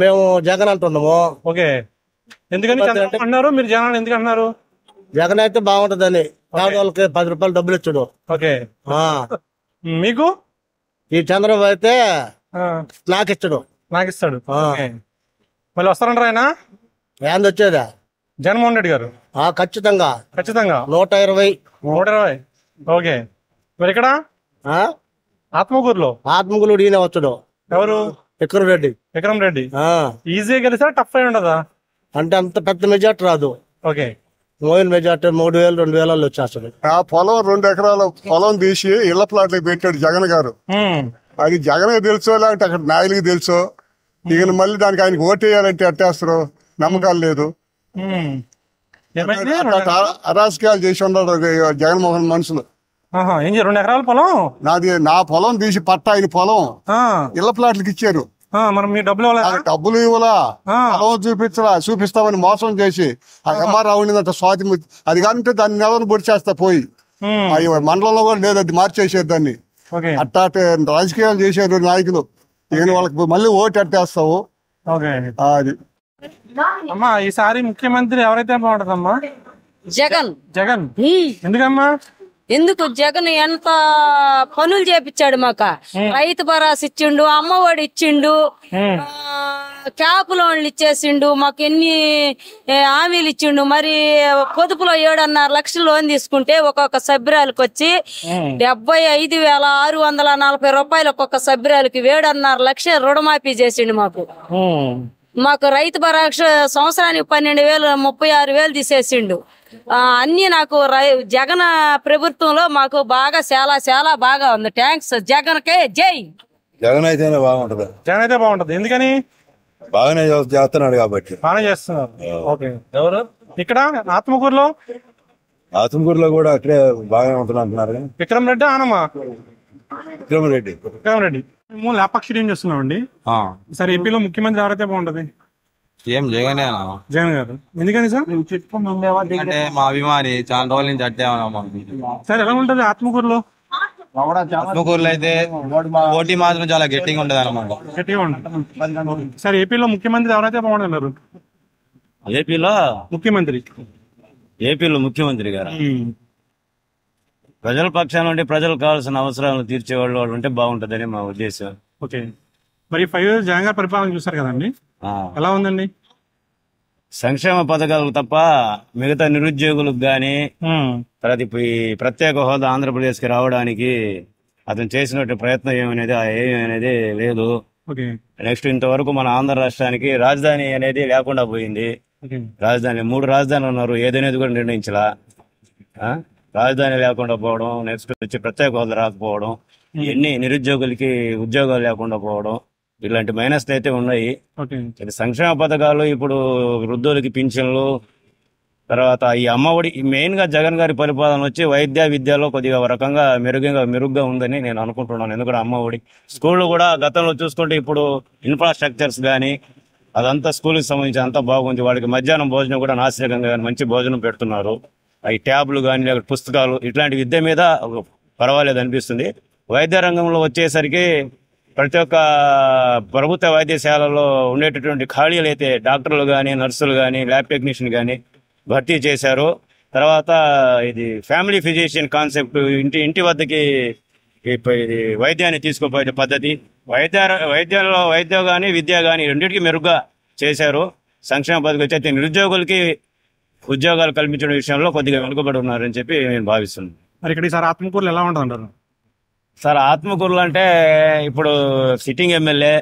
మేము జగన్ అంటున్నాము. ఓకే. ఎందుకని అన్నారు మీరు? జనాలు ఎందుకు అంటున్నారు? జగన్ అయితే బాగుంటదని. వాళ్ళకి 10 రూపాయలు డబ్బులు ఇచ్చాడు. ఓకే. మీకు? ఈ చంద్రబాబు అయితే నాకు ఇస్తాడు. మళ్ళీ వస్తారంటారు ఆయన? ఏంది వచ్చేదా? జగన్మోహన్ రెడ్డి గారు ఖచ్చితంగా 120. ఓకే. మరి ఇక్కడ ఆత్మకూరులో ఈయన వచ్చాడు. ఎవరు? విక్రమ్ రెడ్డి. ఈజీగా గెలిచా టఫ్ అయి ఉండదా? అంటే అంత పెద్ద మెజార్టీ రాదు. ఓకే. మోయిన్ మెజార్టీ 3000 2000 వచ్చేస్తాడు. ఆ పొలం 2 ఎకరాల పొలం తీసి ఇళ్ల ప్లాట్లకు పెట్టాడు జగన్ గారు. అది జగన్ తెలుసో లేకపోతే అక్కడ నాయకులకి తెలుసో. ఇక మళ్ళీ దానికి ఆయనకి ఓటేయాలంటే అట్టేస్తారు, నమ్మకాలు లేదు. అరాజకీయాలు చేసి ఉన్నాడు జగన్మోహన్ మనుషులు. 2 ఎకరాల పొలం నా పొలం తీసి పట్ట ఆయన పొలం ఇళ్ల ప్లాట్లకు ఇచ్చారు. డబ్బులు ఇవ్వలా, పొలం చూపిస్తామని మోసం చేసి ఆ ఎంఆర్ఆర్ ఉండిందంట స్వాతి. అది కాదంటే దాన్ని నెలను పొడి చేస్తా పోయి మండలంలో కూడా లేదు, అది మార్చేసారు దాన్ని. అట్టా రాజకీయాలు చేశారు నాయకులు. ఈయన వాళ్ళకి మళ్ళీ ఓటు అట్టేస్తావు. అది అమ్మా, ఈసారి ముఖ్యమంత్రి ఎవరైతే బాగుంటదమ్మా? జగన్. ఎందుకమ్మా? ఎందుకు? జగన్ ఎంత పనులు చేపించాడు మాకు. రైతు భరోసా ఇచ్చిండు, అమ్మఒడి ఇచ్చిండు, క్యాప్ లోన్లు ఇచ్చేసిండు, మాకు ఎన్ని హామీలు ఇచ్చిండు. మరి పొదుపులో 7.5 లక్షలు లోన్ తీసుకుంటే ఒక్కొక్క సభ్యురాలకు వచ్చి 75,640 రూపాయలు ఒక్కొక్క సభ్యురాలకి 7.5 లక్షలు రుణమాఫీ చేసిండు మాకు రైతు భరోసా సంవత్సరానికి 12,000 36,000 తీసేసిండు. అన్ని నాకు జగన్ ప్రభుత్వంలో మాకు బాగా చాలా బాగా ఉంది. థ్యాంక్స్ జగన్కే జై. జగన్ అయితేనే బాగుంటది. జగన్ అయితే బాగుంటది. ఎందుకని? బాగానే చేస్తున్నాడు కాబట్టి. బాగానే చేస్తున్నారు. ఓకే. ఎవరు? ఇక్కడ ఆత్మకూరులో కూడా అక్కడే బాగానే ఉంటుంది అంటున్నారు. విక్రమ్ రెడ్డి ఆనమా? విక్రమ్ రెడ్డి. మేము లేపాక్షి ఏం చేస్తున్నామండి. సరే, ఏపీలో ముఖ్యమంత్రి ఎవరైతే బాగుంటది? జగన్ గారు. ఎందుకని సార్? అంటే మా అభిమాని, చాలా రోజుల నుంచి అట్టే సార్. ఎలా ఉంటది ఆత్మకూరులో? ఆత్మకూరులో అయితే పోటీ మాత్రం చాలా గట్టిగా ఉంటది అన్నమాట. గట్టిగా ఉంటుంది. సార్, ఏపీలో ముఖ్యమంత్రి ఎవరైతే బాగుంటున్నారు? ఏపీలో ముఖ్యమంత్రి గారు ప్రజల పక్షాన ఉంటే ప్రజలకు కావాల్సిన అవసరాలను తీర్చేవాళ్ళు వాళ్ళు ఉంటే బాగుంటదని మా ఉద్దేశం. ఓకే. మరి 5 years జగన్ గారు పరిపాలన చూసారు కదండి, ఎలా ఉందండి? సంక్షేమ పథకాలకు తప్ప మిగతా నిరుద్యోగులకు గాని, తర్వాత ఇప్పుడు ఈ ప్రత్యేక హోదా ఆంధ్రప్రదేశ్ కి రావడానికి అతను చేసినట్టు ప్రయత్నం ఏమనేది లేదు. నెక్స్ట్ ఇంతవరకు మన ఆంధ్ర రాష్ట్రానికి రాజధాని అనేది లేకుండా పోయింది. రాజధాని 3 రాజధానులు ఉన్నారు, ఏదనేది కూడా నిర్ణయించలా. రాజధాని లేకుండా పోవడం, నెక్స్ట్ వచ్చి ప్రత్యేక హోదా రాకపోవడం, ఇవన్నీ నిరుద్యోగులకి ఉద్యోగాలు లేకుండా పోవడం, ఇలాంటి మైనస్లు అయితే ఉన్నాయి. సంక్షేమ పథకాలు ఇప్పుడు వృద్ధులకి పింఛన్లు, తర్వాత ఈ అమ్మఒడి మెయిన్ గా జగన్ గారి పరిపాలన వచ్చి విద్యలో కొద్దిగా ఒక రకంగా మెరుగ్గా ఉందని నేను అనుకుంటున్నాను. ఎందుకంటే అమ్మఒడి స్కూళ్ళు కూడా గతంలో చూసుకుంటే ఇప్పుడు ఇన్ఫ్రాస్ట్రక్చర్స్ కానీ అదంతా స్కూల్కి సంబంధించి అంతా బాగుంది. వాడికి మధ్యాహ్నం భోజనం కూడా నాసిరకంగా కానీ మంచి భోజనం పెడుతున్నారు. ఈ ట్యాబ్లు కానీ లేకపోతే పుస్తకాలు ఇట్లాంటి విద్య మీద పర్వాలేదు అనిపిస్తుంది. వైద్య రంగంలో వచ్చేసరికి ప్రతి ఒక్క ప్రభుత్వ వైద్యశాలలో ఉండేటటువంటి ఖాళీలు అయితే డాక్టర్లు కానీ నర్సులు కానీ ల్యాబ్ టెక్నీషియన్ కానీ భర్తీ చేశారు. తర్వాత ఇది ఫ్యామిలీ ఫిజిషియన్ కాన్సెప్ట్ ఇంటి వద్దకి ఇది వైద్యాన్ని తీసుకుపోయే పద్ధతి వైద్యం కానీ విద్య కానీ రెండింటికి మెరుగ్గా చేశారు. సంక్షేమ పథకం వచ్చి నిరుద్యోగులకి ఉద్యోగాలు కల్పించడం విషయంలో కొద్దిగా వెనుకబడి ఉన్నారని చెప్పి నేను భావిస్తున్నాను. మరి ఇక్కడ ఈసారి ఆత్మకూరులు ఎలా ఉంటుందంటారు? సార్ ఆత్మకూరులు అంటే ఇప్పుడు సిట్టింగ్ ఎమ్మెల్యే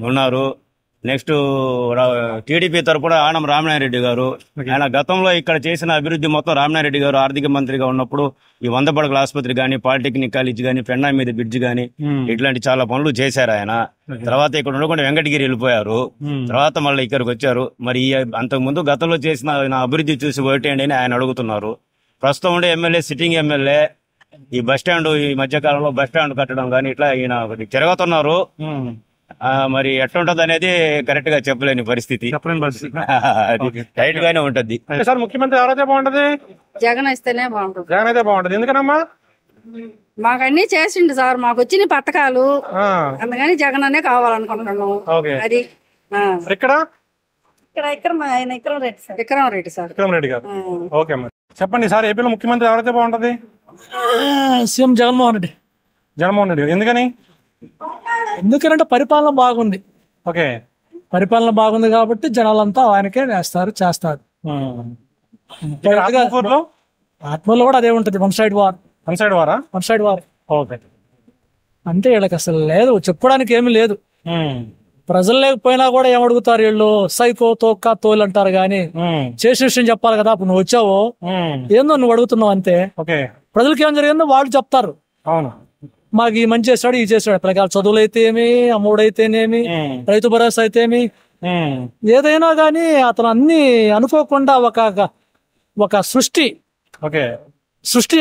ఉన్నారు. నెక్స్ట్ టీడీపీ తరపున ఆనం రామనారెడ్డి గారు. ఆయన గతంలో ఇక్కడ చేసిన అభివృద్ధి మొత్తం రామనారెడ్డి గారు ఆర్థిక మంత్రిగా ఉన్నప్పుడు ఈ 100 పడకల ఆసుపత్రి కానీ పాలిటెక్నిక్ కాలేజ్ కానీ పెన్నా మీద బ్రిడ్జ్ కానీ ఇట్లాంటి చాలా పనులు చేశారు ఆయన. తర్వాత ఇక్కడ ఉండకుండా వెంకటగిరి వెళ్ళిపోయారు. తర్వాత మళ్ళీ ఇక్కడికి వచ్చారు. మరి అంతకు ముందు గతంలో చేసిన అభివృద్ధి చూసి ఓటేయండి అని ఆయన అడుగుతున్నారు. ప్రస్తుతం ఉండే ఎమ్మెల్యే సిట్టింగ్ ఎమ్మెల్యే ఈ బస్టాండ్ ఈ మధ్యకాలంలో బస్టాండ్ కట్టడం కానీ ఇట్లా ఈయన తిరగతున్నారు. మరి ఎట్లుంటది అనేది కరెక్ట్ గా చెప్పలేని పరిస్థితి, టైట్ గానే ఉంటది. సార్ ముఖ్యమంత్రి ఎవరైతే బాగుంటది? జగన్ ఇస్తేనే బాగుంటుంది. జగన్ అయితే బాగుంటది. ఎందుకనమ్మా? మాకు అన్ని చేసిండు సార్, మాకు వచ్చిన పథకాలు, అందుకని జగన్ అనే కావాలనుకుంటున్నాము. అది ఇక్కడ విక్రమ్ రెడ్డి సార్. విక్రమ్ రెడ్డి గారు. ఓకే మరి చెప్పండి సార్, ఏపీలో ముఖ్యమంత్రి ఎవరైతే బాగుంటది? సీఎం జగన్మోహన్ రెడ్డి. జగన్మోహన్ రెడ్డి. ఎందుకని? ఎందుకంటే పరిపాలన బాగుంది. ఓకే, పరిపాలన బాగుంది కాబట్టి జనాలంతా ఆయనకే వేస్తారు, చేస్తారు. ఆత్మలో కూడా అదే ఉంటది, one side war. One side వారా? One side war. ఓకే, అంటే వీళ్ళకి అసలు లేదు, చెప్పుకోవడానికి ఏమీ లేదు. ప్రజలు లేకపోయినా కూడా ఏమడుగుతారు వీళ్ళు, సైకో తోక్క తోలు అంటారు కానీ చేసిన విషయం చెప్పాలి కదా. అప్పుడు నువ్వు వచ్చావు ఏందో నువ్వు అడుగుతున్నావు అంతే. ప్రజలకు ఏం జరిగిందో వాళ్ళు చెప్తారు. అవును, మాకు ఈ మంచి చేస్తాడు ఈ చేస్తాడు, ప్రకారం చదువులు అయితేమి, అమ్మఒడు అయితేనేమి, రైతు భరోసా అయితేమి, ఏదైనా కానీ అతను అన్ని అనుకోకుండా ఒక సృష్టి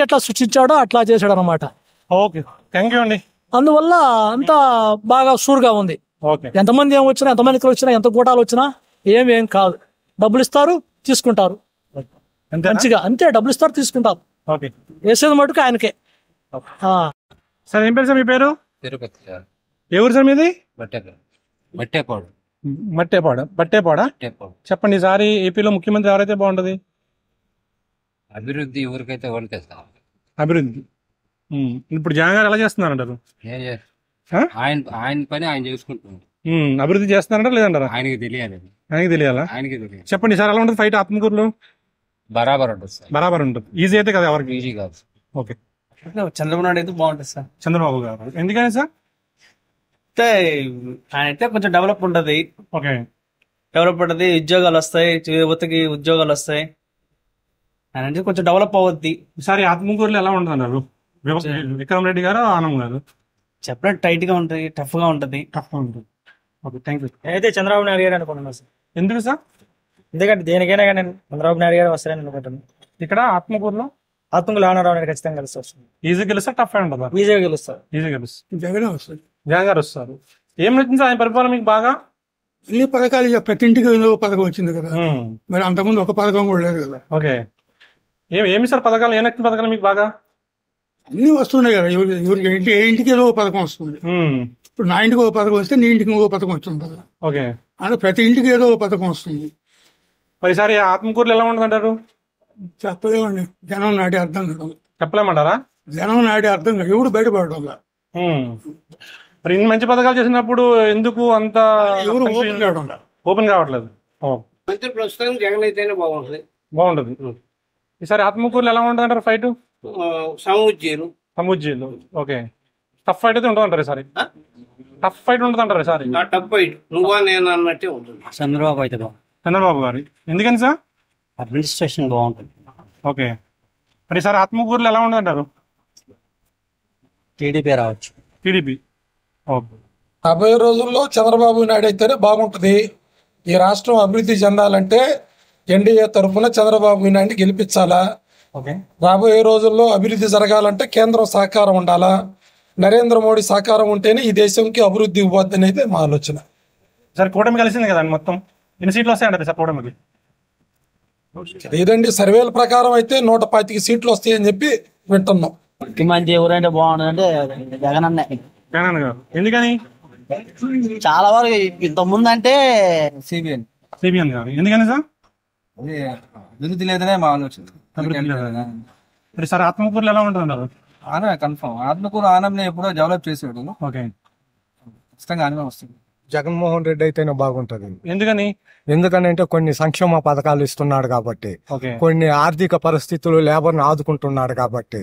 ఎట్లా సృష్టించాడో అట్లా చేశాడు అనమాట. ఓకే, థ్యాంక్ యూ అండి. అందువల్ల అంతా బాగా షూర్గా ఉంది. ఎంతమంది ఏం వచ్చినా, ఎంతమందికి వచ్చినా, ఎంత కూటాలు వచ్చినా ఏం కాదు. డబ్బులు ఇస్తారు, తీసుకుంటారు, మంచిగా అంతే. డబ్బులు ఇస్తారు, తీసుకుంటారు. వేసేది మటుకు ఆయనకే. సార్ ఏం పేరు సార్ మీ పేరు? తిరుపతి సార్. ఏ ఊరు సార్ మీది? బట్టేపాడు. బట్టేపాడా? చెప్పండి, ఈసారి ఏపీలో ముఖ్యమంత్రి ఎవరైతే బాగుంటది? అభివృద్ధి ఊరికైతే ఓన్కే సార్. అభివృద్ధి ఇప్పుడు జగన్ గారు ఎలా చేస్తున్నారంటారు? ఆయన పని ఆయన చేసుకుంటున్నారు. అభివృద్ధి చేస్తున్నారంటారా లేదంటారా? ఆయనకి తెలియాలి. తెలియాలా? చెప్పండి సార్, ఎలా ఉంటుంది ఫైట్ ఆత్మకూరులో? బరాబర్ ఉంటుంది సార్. బరాబర్ ఉంటుంది. ఈజీ అయితే కదా ఎవరికి? ఈజీ కాదు. ఓకే, చంద్రబాబు నాయుడు అయితే బాగుంటుంది సార్. చంద్రబాబు గారు ఎందుకని సార్? అంటే ఆయన అయితే కొంచెం డెవలప్ ఉంటది. ఓకే, డెవలప్ ఉంటది, ఉద్యోగాలు వస్తాయి, యువతకి ఉద్యోగాలు వస్తాయి. ఆయన అంటే కొంచెం డెవలప్ అవుద్ది. ఈసారి ఆత్మకూరులో ఎలా ఉంటుంది అన్నారు విక్రమ్ రెడ్డి గారు, ఆనం గారు? చెప్పడం టైట్ గా ఉంటది, టఫ్ గా ఉంటది. Okay, thank you. అయితే చంద్రబాబు నాయుడు గారు అనుకుంటున్నాను సార్. ఎందుకు సార్? ఎందుకంటే దేనికైనా కానీ చంద్రబాబు నాయుడు గారు వస్తారని అనుకుంటున్నాను. ఇక్కడ ఆత్మకూరులో రామరావు నాయుడు ఖచ్చితంగా గెలుస్తారు. ఈజీ గెలుస్తా, టఫ్ ఉంటుందా? ఈజీగా గెలుస్తారు. ఈజీ గెలుస్తారు. జగన్ గారు వస్తారు. ఏం నచ్చింది ఆయన పరిపాలన మీకు బాగా? అన్ని పథకాలు, ప్రతి ఇంటికి ఏదో పథకం వచ్చింది కదా, మరి అంతకుముందు ఒక పథకం కూడా లేదు కదా. ఓకే, ఏమి సార్ పథకాలు, ఏ నచ్చిన పథకాలు మీకు బాగా? అన్ని వస్తున్నాయి కదా, ఎవరికి ఏ ఇంటికి ఏదో పథకం వస్తుంది. ఇప్పుడు నా ఇంటికి ఒక పథకం వస్తే నీ ఇంటికి ఇంకో పథకం వస్తుంది కదా. ఓకే, అంటే ప్రతి ఇంటికి ఏదో పథకం వస్తుంది. ఈసారి ఆత్మకూరులో ఎలా ఉంటుంది అంటారు? చెప్పలేమండి, జనం నాటి అర్థం కాదు. చెప్పలేమంటారా? జనం నాటి అర్థం కాదు, ఎవడు బయటపడడం. మరి ఇన్ని మంచి పథకాలు చేసినప్పుడు ఎందుకు అంత ఓపెన్ కావట్లేదు? ప్రస్తుతం జగన్ అయితేనే బాగుంటుంది. ఈసారి ఆత్మకూరులో ఎలా ఉంటుంది అంటారు ఫైట్? సముజ్జీలు. ఓకే, టఫ్ ఫైట్ అయితే ఉంటుంది అంటారు ఈసారి? టఫ్ ఫైట్ ఉంటుంది అంటారు ఈసారి? టఫ్ ఫైట్ నువ్వా నేను అన్నట్టే ఉంటుంది. చంద్రబాబు అయితే చంద్రబాబు గారు. ఎందుకని సార్? అడ్మినిస్ట్రేషన్ బాగుంటుంది. ఓకే, మరి ఈసారి ఆత్మకూరులో ఎలా ఉంటుంది అంటారు? టీడీపీ రావచ్చు. టీడీపీ. ఓకే, రాబోయే రోజుల్లో చంద్రబాబు నాయుడు అయితేనే బాగుంటుంది. ఈ రాష్ట్రం అభివృద్ధి చెందాలంటే ఎన్డీఏ తరఫున చంద్రబాబు నాయుడు గెలిపించాలా. రాబోయే రోజుల్లో అభివృద్ధి జరగాలంటే కేంద్రం సహకారం ఉండాలా. నరేంద్ర మోడీ సహకారం ఉంటేనే ఈ దేశంకి అభివృద్ధి ఇవ్వద్దు అనేది మా ఆలోచన. సార్ కూటమి కలిసింది కదండి, మొత్తం ఎన్ని సీట్లు వస్తాయండి సార్ కూటమికి? లేదండి, సర్వేల ప్రకారం అయితే 125 సీట్లు వస్తాయని చెప్పి వింటున్నాం. ముఖ్యమంత్రి ఎవరంటే బాగుంటుందంటే జగన్ అన్నే. జగన్ గారు ఎందుకని? చాలా వరకు ఇంత ముందు అంటే సిబిఎన్ గారు ఎందుకని సార్? అభివృద్ధి లేదనే మా ఆలోచన. మరి సార్ ఆత్మకూరులో ఎలా ఉంటుందంటారు? కన్ఫర్మ్ ఆత్మకూరు ఆనందం ఎప్పుడో డెవలప్ చేసాడు. ఓకే, ఖచ్చితంగా ఆనందం వస్తుంది. జగన్మోహన్ రెడ్డి అయితేనే బాగుంటది. ఎందుకని? ఎందుకనంటే కొన్ని సంక్షేమ పథకాలు ఇస్తున్నాడు కాబట్టి, కొన్ని ఆర్థిక పరిస్థితులు లేబర్ని ఆదుకుంటున్నాడు కాబట్టి,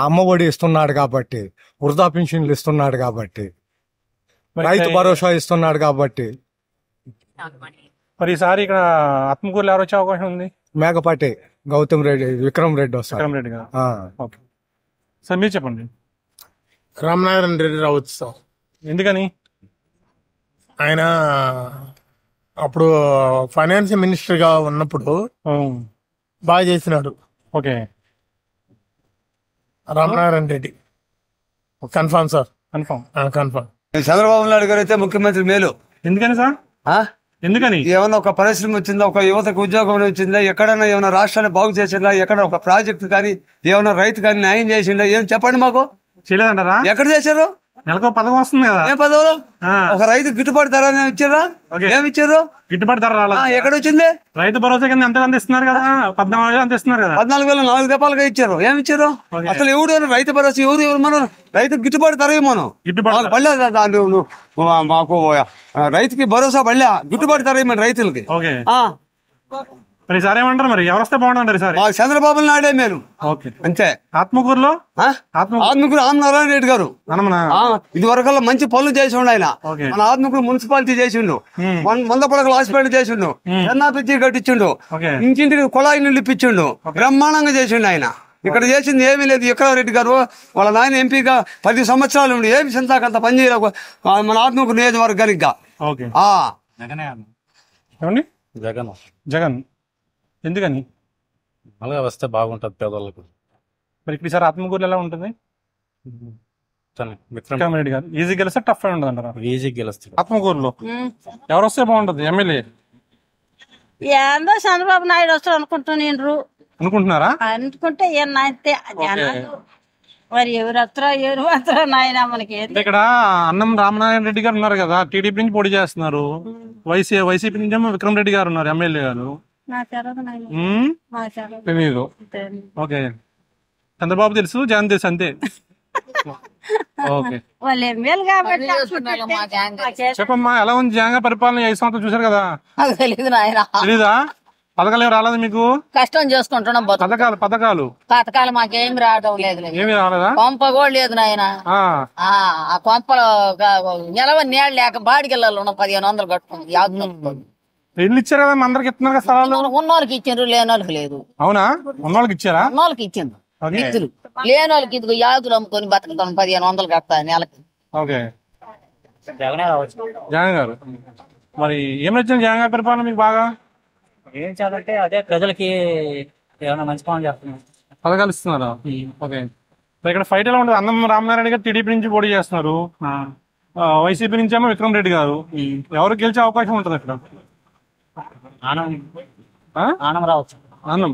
అమ్మఒడి ఇస్తున్నాడు కాబట్టి, వృద్ధా పెన్షన్లు ఇస్తున్నాడు కాబట్టి, రైతు భరోసా ఇస్తున్నాడు కాబట్టి. మరి ఈసారి ఇక్కడ ఆత్మకూరులో ఎవరు వచ్చే అవకాశం ఉంది? మేకపాటి గౌతమ్ రెడ్డి, విక్రమ్ రెడ్డి వస్తారు. విక్రమ్ రెడ్డి గారు. ఓకే సార్, మీరు చెప్పండి. రామనారాయణ రెడ్డి రావచ్చు సార్. ఎందుకని? ఆయన అప్పుడు ఫైనాన్స్ మినిస్టర్ గా ఉన్నప్పుడు బాగా చేసినాడు. Okay, Ramanarayana Reddy confirm sir. Confirm. Chandrababu Naidu గారు అయితే ముఖ్యమంత్రి మేలు. ఎందుకని సార్? ఎందుకని? ఏమన్నా ఒక పరిశ్రమ వచ్చిందా, ఒక యువతకు ఉద్యోగం వచ్చిందా, ఎక్కడైనా ఏమైనా రాష్ట్రాన్ని బాగు చేసిందా, ఎక్కడ ఒక ప్రాజెక్ట్ కానీ ఏమైనా రైతు కానీ న్యాయం చేసిందా? ఏం చెప్పండి మాకు. చేయలేదంటారా? ఎక్కడ చేశారు? నెలకు పదవి వస్తుంది కదా. ఏ పదవులు? ఒక రైతు గిట్టుబాటు ధర ఇచ్చారా? ఏమి ఇచ్చారు? గిట్టుబాటు ధర రాలేదు. ఎక్కడ వచ్చింది? రైతు భరోసా కింద ఎంత ఇస్తున్నారు కదా, 14,000 అంత ఇస్తున్నారు కదా. 14,000 రూపాయలుగా ఇచ్చారు. ఏమి ఇచ్చారు? అసలు ఎవరు రైతు భరోసా ఎవరు మనం రైతు గిట్టుబాటు ధర మనం మాకు రైతుకి భరోసా పడలే, గిట్టుబాటు ధర ఇవ్వమని రైతులకి. మరి సార్ ఏమంటారు? మరి ఎవరు వస్తే బాగుంటారు సార్? చంద్రబాబు నాయుడే మేలు. అంతే. ఆత్మకూరులో ఆత్మకూరు నారాయణ రెడ్డి గారు ఇది వరకల్లా మంచి పనులు చేసిండు ఆయన. మన ఆత్మకూరు మున్సిపాలిటీ చేసిండు, మందపడకల హాస్పిటల్ చేసిండు, ఎన్ఆర్పిజి కట్టించిండు, ఇంటింటికి కుళాయి నీళ్ళు ఇప్పించిండు, బ్రహ్మాండంగా చేసిండు ఆయన. ఇక్కడ చేసింది ఏమీ లేదు. విక్రమారెడ్డి గారు వాళ్ళ నాయన ఎంపీగా 10 సంవత్సరాలు ఉండి ఏమి సంతాకంత పనిచేయలేదు మన ఆత్మకూరు నియోజకవర్గానికి. జగన్ జగన్ ఎందుకని? అలాగే వస్తే బాగుంటది పేదవాళ్ళకు. మరి ఇక్కడ సార్ ఆత్మకూరులో ఎలా ఉంటుంది? విక్రమ్ రెడ్డి గారు ఈజీ గెలిస్తే టఫ్ ఉంటుంది అంటారా? ఈజీ గెలుస్తారు. ఆత్మకూరులో ఎవరు వస్తే బాగుంటది ఎమ్మెల్యే? ఏందో చంద్రబాబు నాయుడు వస్తారు అనుకుంటున్నారా? అనుకుంటే మరి ఎవరు వస్తారో ఎవరు వస్తారో నాయన మనకి. ఇక్కడ అన్నం రామనారాయణ రెడ్డి గారు ఉన్నారు కదా, టీడీపీ నుంచి పోటీ చేస్తున్నారు. వైసీపీ నుంచి ఏమో విక్రమ్ రెడ్డి గారు ఉన్నారు ఎమ్మెల్యే గారు. తెలీదు. ఓకే, చంద్రబాబు తెలుసు, జగన్ తెలుసు అంతే. ఓకే, వాళ్ళు ఎమ్మెల్యే కాబట్టి చెప్పమ్మా ఎలా ఉంది జగన్ పరిపాలన? 5 సంవత్సరాలు చూసారు కదా. తెలీదు నాయన. తెలీదా? పథకాలు ఏమి రాలేదు మీకు? కష్టం చేసుకుంటున్నాం. పథకాలు మాకేం రావడం లేదు. ఏమి రాలేదా? కొంప కూడా లేదు నాయన. ఆ కొంపలో నిలవ నీళ్ళు లేక బాడికెళ్ళాలి 1500 కట్టుకుంది. ఇల్లు ఇచ్చారు కదా, అందరికి ఇస్తున్నారు కదా స్థలాలు. ఉన్నోళ్ళకి ఇచ్చిండ్రు, లేని వాళ్ళకి లేదు. అవునా? ఉన్నోళ్ళకి ఇచ్చారా? ఉన్నోళ్ళకి ఇచ్చిండ్రు, ఇత్తులు. లేని వాళ్ళకి ఇది యాదులు అమ్ముకొని బతుకుతాం 1500 కడతా నెలకి. ఓకే, జగన్ గారు మరి ఏం నచ్చింది జగన్ గారి పరిపాలన మీకు బాగా? ఏం చేయాలంటే అదే ప్రజలకి ఏమైనా మంచి పనులు చేస్తున్నారు, పథకాలు ఇస్తున్నారు. ఓకే, ఇక్కడ ఫైట్ ఎలా ఉంటుంది? అన్నం రామనారాయణ గారు టీడీపీ నుంచి పోటీ చేస్తున్నారు, వైసీపీ నుంచి ఏమో విక్రమ్ రెడ్డి గారు. ఎవరు గెలిచే అవకాశం ఉంటుంది ఇక్కడ? ఆనం రావచ్చు. ఆనం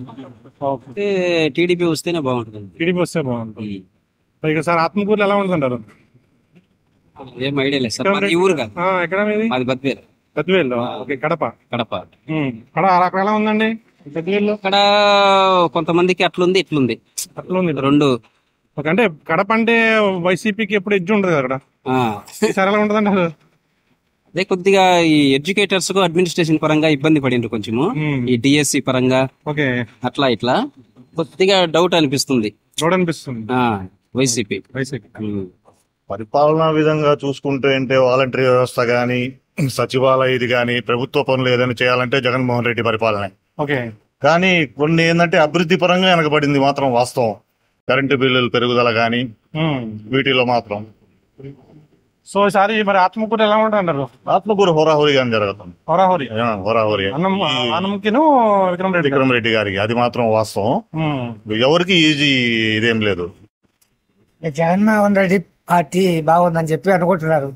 టీడీపీ వస్తేనే బాగుంటుంది. టీడీపీ వస్తే బాగుంటుంది. ఇక్కడ సార్ ఆత్మకూరులో ఎలా ఉంటుందంటారు? ఏం ఐడియా లేదు సార్. ఈ ఊరు కాదు. ఎక్కడ మీది? మాది బద్వేల్. బద్వేల్. ఓకే, కడప. అక్కడ ఎలా ఉందండి బద్వేల్లో? అక్కడ కొంతమందికి అట్లుంది ఇట్లుంది. రెండు. అంటే కడప అంటే వైసీపీకి ఎప్పుడు ఎడ్జ్ ఉంటుంది అక్కడ. ఈసారి ఎలా ఉంటుందండి? అదే కొద్దిగా ఈ ఎడ్యుకేటర్స్ కు అడ్మినిస్ట్రేషన్ పరంగా ఇబ్బంది పడిండ్రు కొంచెము. ఈ డిఎస్సి పరంగా అట్లా ఇట్లా కొద్దిగా డౌట్ అనిపిస్తుంది. వైసీపీ పరిపాలనా విధంగా చూసుకుంటే అంటే వాలంటరీ వ్యవస్థ గానీ, సచివాలయ ఇది గానీ, ప్రభుత్వ పనులు ఏదైనా చేయాలంటే జగన్మోహన్ రెడ్డి పరిపాలనే. కానీ కొన్ని ఏంటంటే అభివృద్ధి పరంగా వెనకబడింది మాత్రం వాస్తవం. కరెంటు బిల్లులు పెరుగుదల గానీ వీటిలో మాత్రం. సో ఈసారి మరి ఆత్మకూరు ఎలా ఉంటుంటారు? ఆత్మకూరు హోరాహోరీగానే జరుగుతుంది. హోరాహోరీ హోరాహోరీ ఆనంకిను విక్రమ్ రెడ్డి గారికి అది మాత్రం వాస్తవం. ఎవరికి ఈజీ ఇదేం లేదు. జగన్మోహన్ రెడ్డి పార్టీ బాగుందని చెప్పి అనుకుంటున్నారు.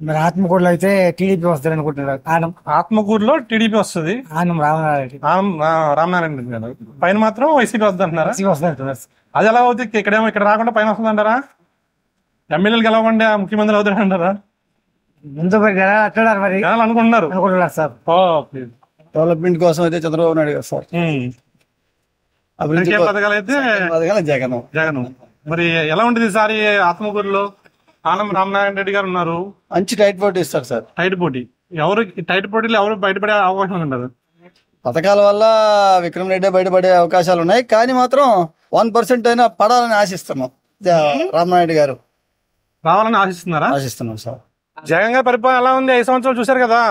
మరి ఆత్మకూరులో అయితే టీడీపీ వస్తుంది అనుకుంటున్నారు. ఆత్మకూరులో టీడీపీ వస్తుంది. ఆనం రామనారాయణ రెడ్డి గారు పైన మాత్రం వైసీపీ వస్తుంది అంటున్నారా? అది ఎలా అవుతుంది? ఇక్కడేమో ఇక్కడ రాకుండా పైన వస్తుంది అంటారా? ఎమ్మెల్యేలు గెలవకుండా ముఖ్యమంత్రి అవుతాడు అంటారా? ముందు మరి అనుకుంటున్నారు సార్. డెవలప్మెంట్ కోసం అయితే చంద్రబాబు నాయుడు గారు సార్. అభివృద్ధి పథకాలు అయితే జగన్. మరి ఎలా ఉంటుంది ఈసారి ఆత్మకూరులో? ఆనం రామనారాయణ రెడ్డి గారు ఉన్నారు. మంచి టైట్ పోటీ ఇస్తారు సార్. టైట్ పోటీ ఎవరు? టైట్ పోటీలో ఎవరు బయటపడే అవకాశం ఉంటారు? పథకాల వల్ల విక్రమ్ రెడ్డి బయటపడే అవకాశాలు ఉన్నాయి, కానీ మాత్రం 1% అయినా పడాలని ఆశిస్తున్నాం. రామనాయుడు గారు రావాలని ఆశిస్తున్నాం సార్. జగన్ గారి పరిపాలన ఎలా ఉంది? 5 సంవత్సరాలు చూశారు కదా,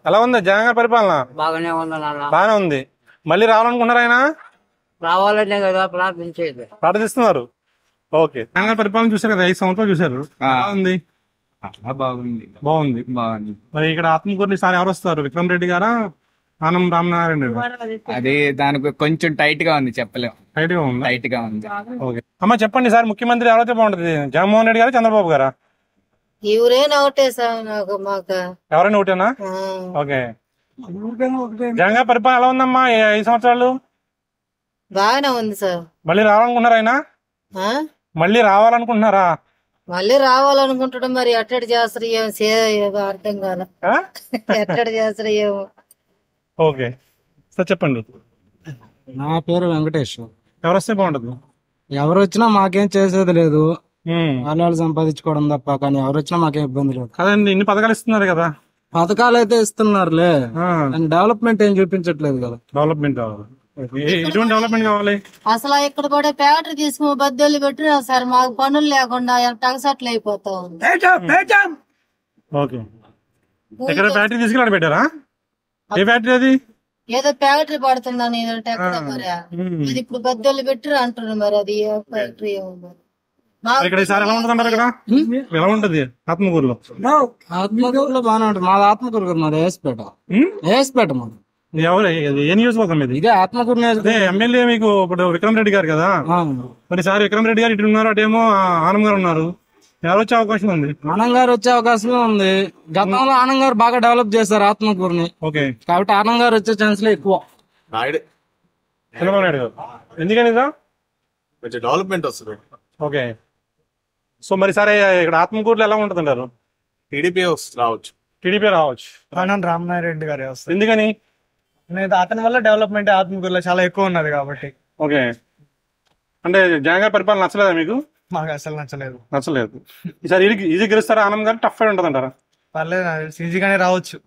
ఎలా ఉంది జగన్ గారి పరిపాలన? బాగానే ఉంది. మళ్ళీ రావాలనుకున్నారు ఆయన? రావాలనే కదా ప్రార్థిస్తున్నారు. ఓకే, జగన్ గారి పరిపాలన చూశారు కదా, 5 సంవత్సరాలు చూశారు, ఉంది బాగుంది. మరి ఇక్కడ ఆత్మకూరుని ఈసారి ఎవరు వస్తారు? విక్రమ్ రెడ్డి గారా, ఆనం రామనారాయణ రెడ్డి? అది దానికి కొంచెం టైట్ గా ఉంది, చెప్పలేము. టైట్ గా ఉంది. టైట్ గా ఉంది. ఓకే అమ్మా, చెప్పండి సార్, ముఖ్యమంత్రి ఎవరైతే బాగుంటది? జగన్మోహన్ రెడ్డి గారా, చంద్రబాబు గారా? ఎవరైనా ఒకటే సార్, నాకు మాకు ఎవరైనా ఒకటేనా? ఓకే, జగన్ గారి పరిపాలన ఎలా ఉందమ్మా 5 సంవత్సరాలు? బాగానే ఉంది సార్. మళ్ళీ రావాలనుకున్నారా ఆయన? మళ్ళీ రావాలనుకుంటున్నారా? మళ్ళీ రావాలనుకుంటాడు. మరి ఎట్టడి చేస్తారు ఏమో అర్థం కాదు. ఎట్టడి చేస్తారు ఏమో. ఓకే సార్, చెప్పండి. నా పేరు వెంకటేష్. ఎవరు వస్తే బాగుంటది? ఎవరు వచ్చినా మాకేం చేసేది లేదు, వాళ్ళు సంపాదించుకోవడం తప్ప. కానీ ఎవరు వచ్చినా మాకేం ఇబ్బంది లేదు కదండి. ఇన్ని పథకాలు ఇస్తున్నారు కదా. పథకాలు అయితే ఇస్తున్నారులే, డెవలప్మెంట్ ఏం చూపించట్లేదు కదా. డెవలప్మెంట్ ఎటువంటి డెవలప్మెంట్ కావాలి? అసలు ఇక్కడ కూడా ఫ్యాక్టరీ తీసుకుని బద్దెలు పెట్టినా సార్, మాకు పనులు లేకుండా టగసట్లు అయిపోతా ఉంది. ఓకే, ఎక్కడ ఫ్యాక్టరీ తీసుకెళ్ళి పెట్టారా? ఏ ఫ్యాక్టరీ అది? ఏదో ఫ్యాక్టరీ పడుతుందని మరి అది ఇప్పుడు బద్దెలు పెట్టిరు అంటున్నారు. మరి అది ఫ్యాక్టరీ ఏమో మరి. ఇక్కడ ఈసారి ఎలా ఉంటుంది? ఇక్కడ ఎలా ఉంటది ఆత్మకూరులో? ఆత్మకూరులో బాగానే ఉంటుంది. మాది ఆత్మకూరు కదా, మాది ఏఎస్పేట. మాది ఎవరు? ఏ నియోజకవర్గం ఇది? ఇదే ఆత్మకూరు. ఎమ్మెల్యే మీకు ఇప్పుడు విక్రమ్ రెడ్డి గారు కదా, మరి సార్ విక్రమ్ రెడ్డి గారు ఇటు ఉన్నారు, అటేమో ఆనం గారు ఉన్నారు. ఎవరు వచ్చే అవకాశం ఉంది? ఆనం గారు వచ్చే అవకాశం ఉంది. గతంలో ఆనం గారు బాగా డెవలప్ చేశారు ఆత్మకూరుని. ఓకే, కాబట్టి ఆనం గారు వచ్చే ఛాన్స్లే ఎక్కువ. చంద్రబాబు నాయుడు గారు ఎందుకని కొంచెం డెవలప్మెంట్ వస్తుంది. ఓకే, సో మరి సరే ఇక్కడ ఆత్మకూరులో ఎలా ఉంటుందంటారు? టీడీపీ రావచ్చు. టీడీపీ రావచ్చు. ఆనం రామనారాయణ రెడ్డి గారే వస్తారు. ఎందుకని? అతని వల్ల డెవలప్మెంట్ ఆత్మకూరులో చాలా ఎక్కువ ఉన్నది కాబట్టి. ఓకే, అంటే జగన్ గారి పరిపాలన నచ్చలేదా మీకు? మాకు అసలు నచ్చలేదు. ఈసారి ఈజీ గెలుస్తారా? ఆనంద్ గారు టఫ్ ఉంటుంది అంటారా? పర్లేదు, ఈజీగానే రావచ్చు.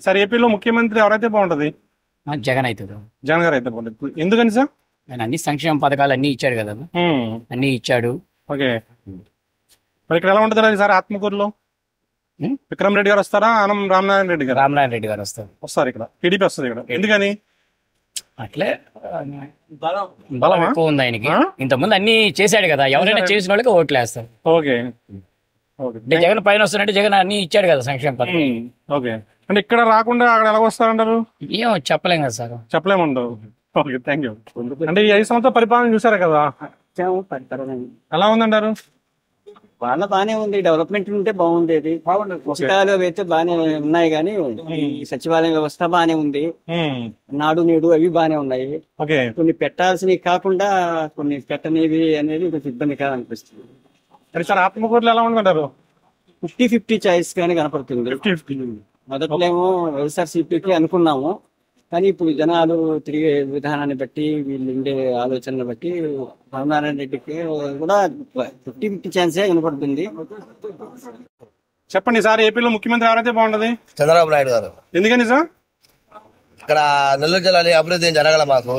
సార్ ఏపీలో ముఖ్యమంత్రి ఎవరైతే బాగుంటది? జగన్ అవుతుంది. జగన్ గారు అయితే బాగుంటుంది. ఎందుకని సార్? ఆయన అన్ని సంక్షేమ పథకాలు అన్ని ఇచ్చాడు కదా, అన్ని ఇచ్చాడు. ఓకే, మరి ఇక్కడ ఎలా ఉంటుంది సార్ ఆత్మకూరులో? విక్రమ్ రెడ్డి గారు వస్తారా, ఆనం రామనారాయణ రెడ్డి గారు? రామనారాయణ రెడ్డి గారు వస్తారు ఇక్కడ. టీడీపీ వస్తుంది ఇక్కడ. ఎందుకని? అట్లే బలం ఎక్కువ ఉంది ఆయనకి. ఇంతకుముందు అన్ని చేశాడు కదా, ఎవరైనా చేసిన వాళ్ళకి ఓట్లు వేస్తారు. ఓకే, జగన్ పైన వస్తున్నట్టు జగన్ అన్ని ఇచ్చాడు కదా సంక్షేమ పథకం. ఓకే, అంటే ఇక్కడ రాకుండా అక్కడ ఎలా వస్తారంటారు? ఏమో చెప్పలేం కదా సార్. చెప్పలేమంటారు. Okay, thank you. అంటే ఈ 5 సంవత్సరాల పరిపాలన చూసారు కదా, ఎలా ఉందంటారు? వాళ్ళ బానే ఉంది, డెవలప్మెంట్ ఉంటే బాగుండేది. పుస్తకాలు అయితే బానే ఉన్నాయి, కానీ ఈ సచివాలయం వ్యవస్థ బానే ఉంది, నాడు నేడు అవి బానే ఉన్నాయి. కొన్ని పెట్టాల్సినవి కాకుండా కొన్ని పెట్టనివి అనేది కొంచెం ఇబ్బందిగా అనిపిస్తుంది. ఆత్మకూరులో ఎలా ఉందంటారు? 50-50 చాయిస్ గానే కనపడుతుంది. మొదట్లేమో వైఎస్ఆర్సీపీకి అనుకున్నాము, కానీ ఇప్పుడు జనాలు తిరిగే విధానాన్ని బట్టి, వీళ్ళు ఉండే ఆలోచనలు బట్టి రామనారాయణ రెడ్డికి కూడా 50-50 ఛాన్సే కనపడుతుంది. చెప్పండి సార్, ఏపీలో ముఖ్యమంత్రి ఎవరైతే బాగుంటది? చంద్రబాబు నాయుడు గారు. ఎందుకని సార్? ఇక్కడ నెల్లూరు జిల్లాలో అభివృద్ధి ఏం జరగల మాకు,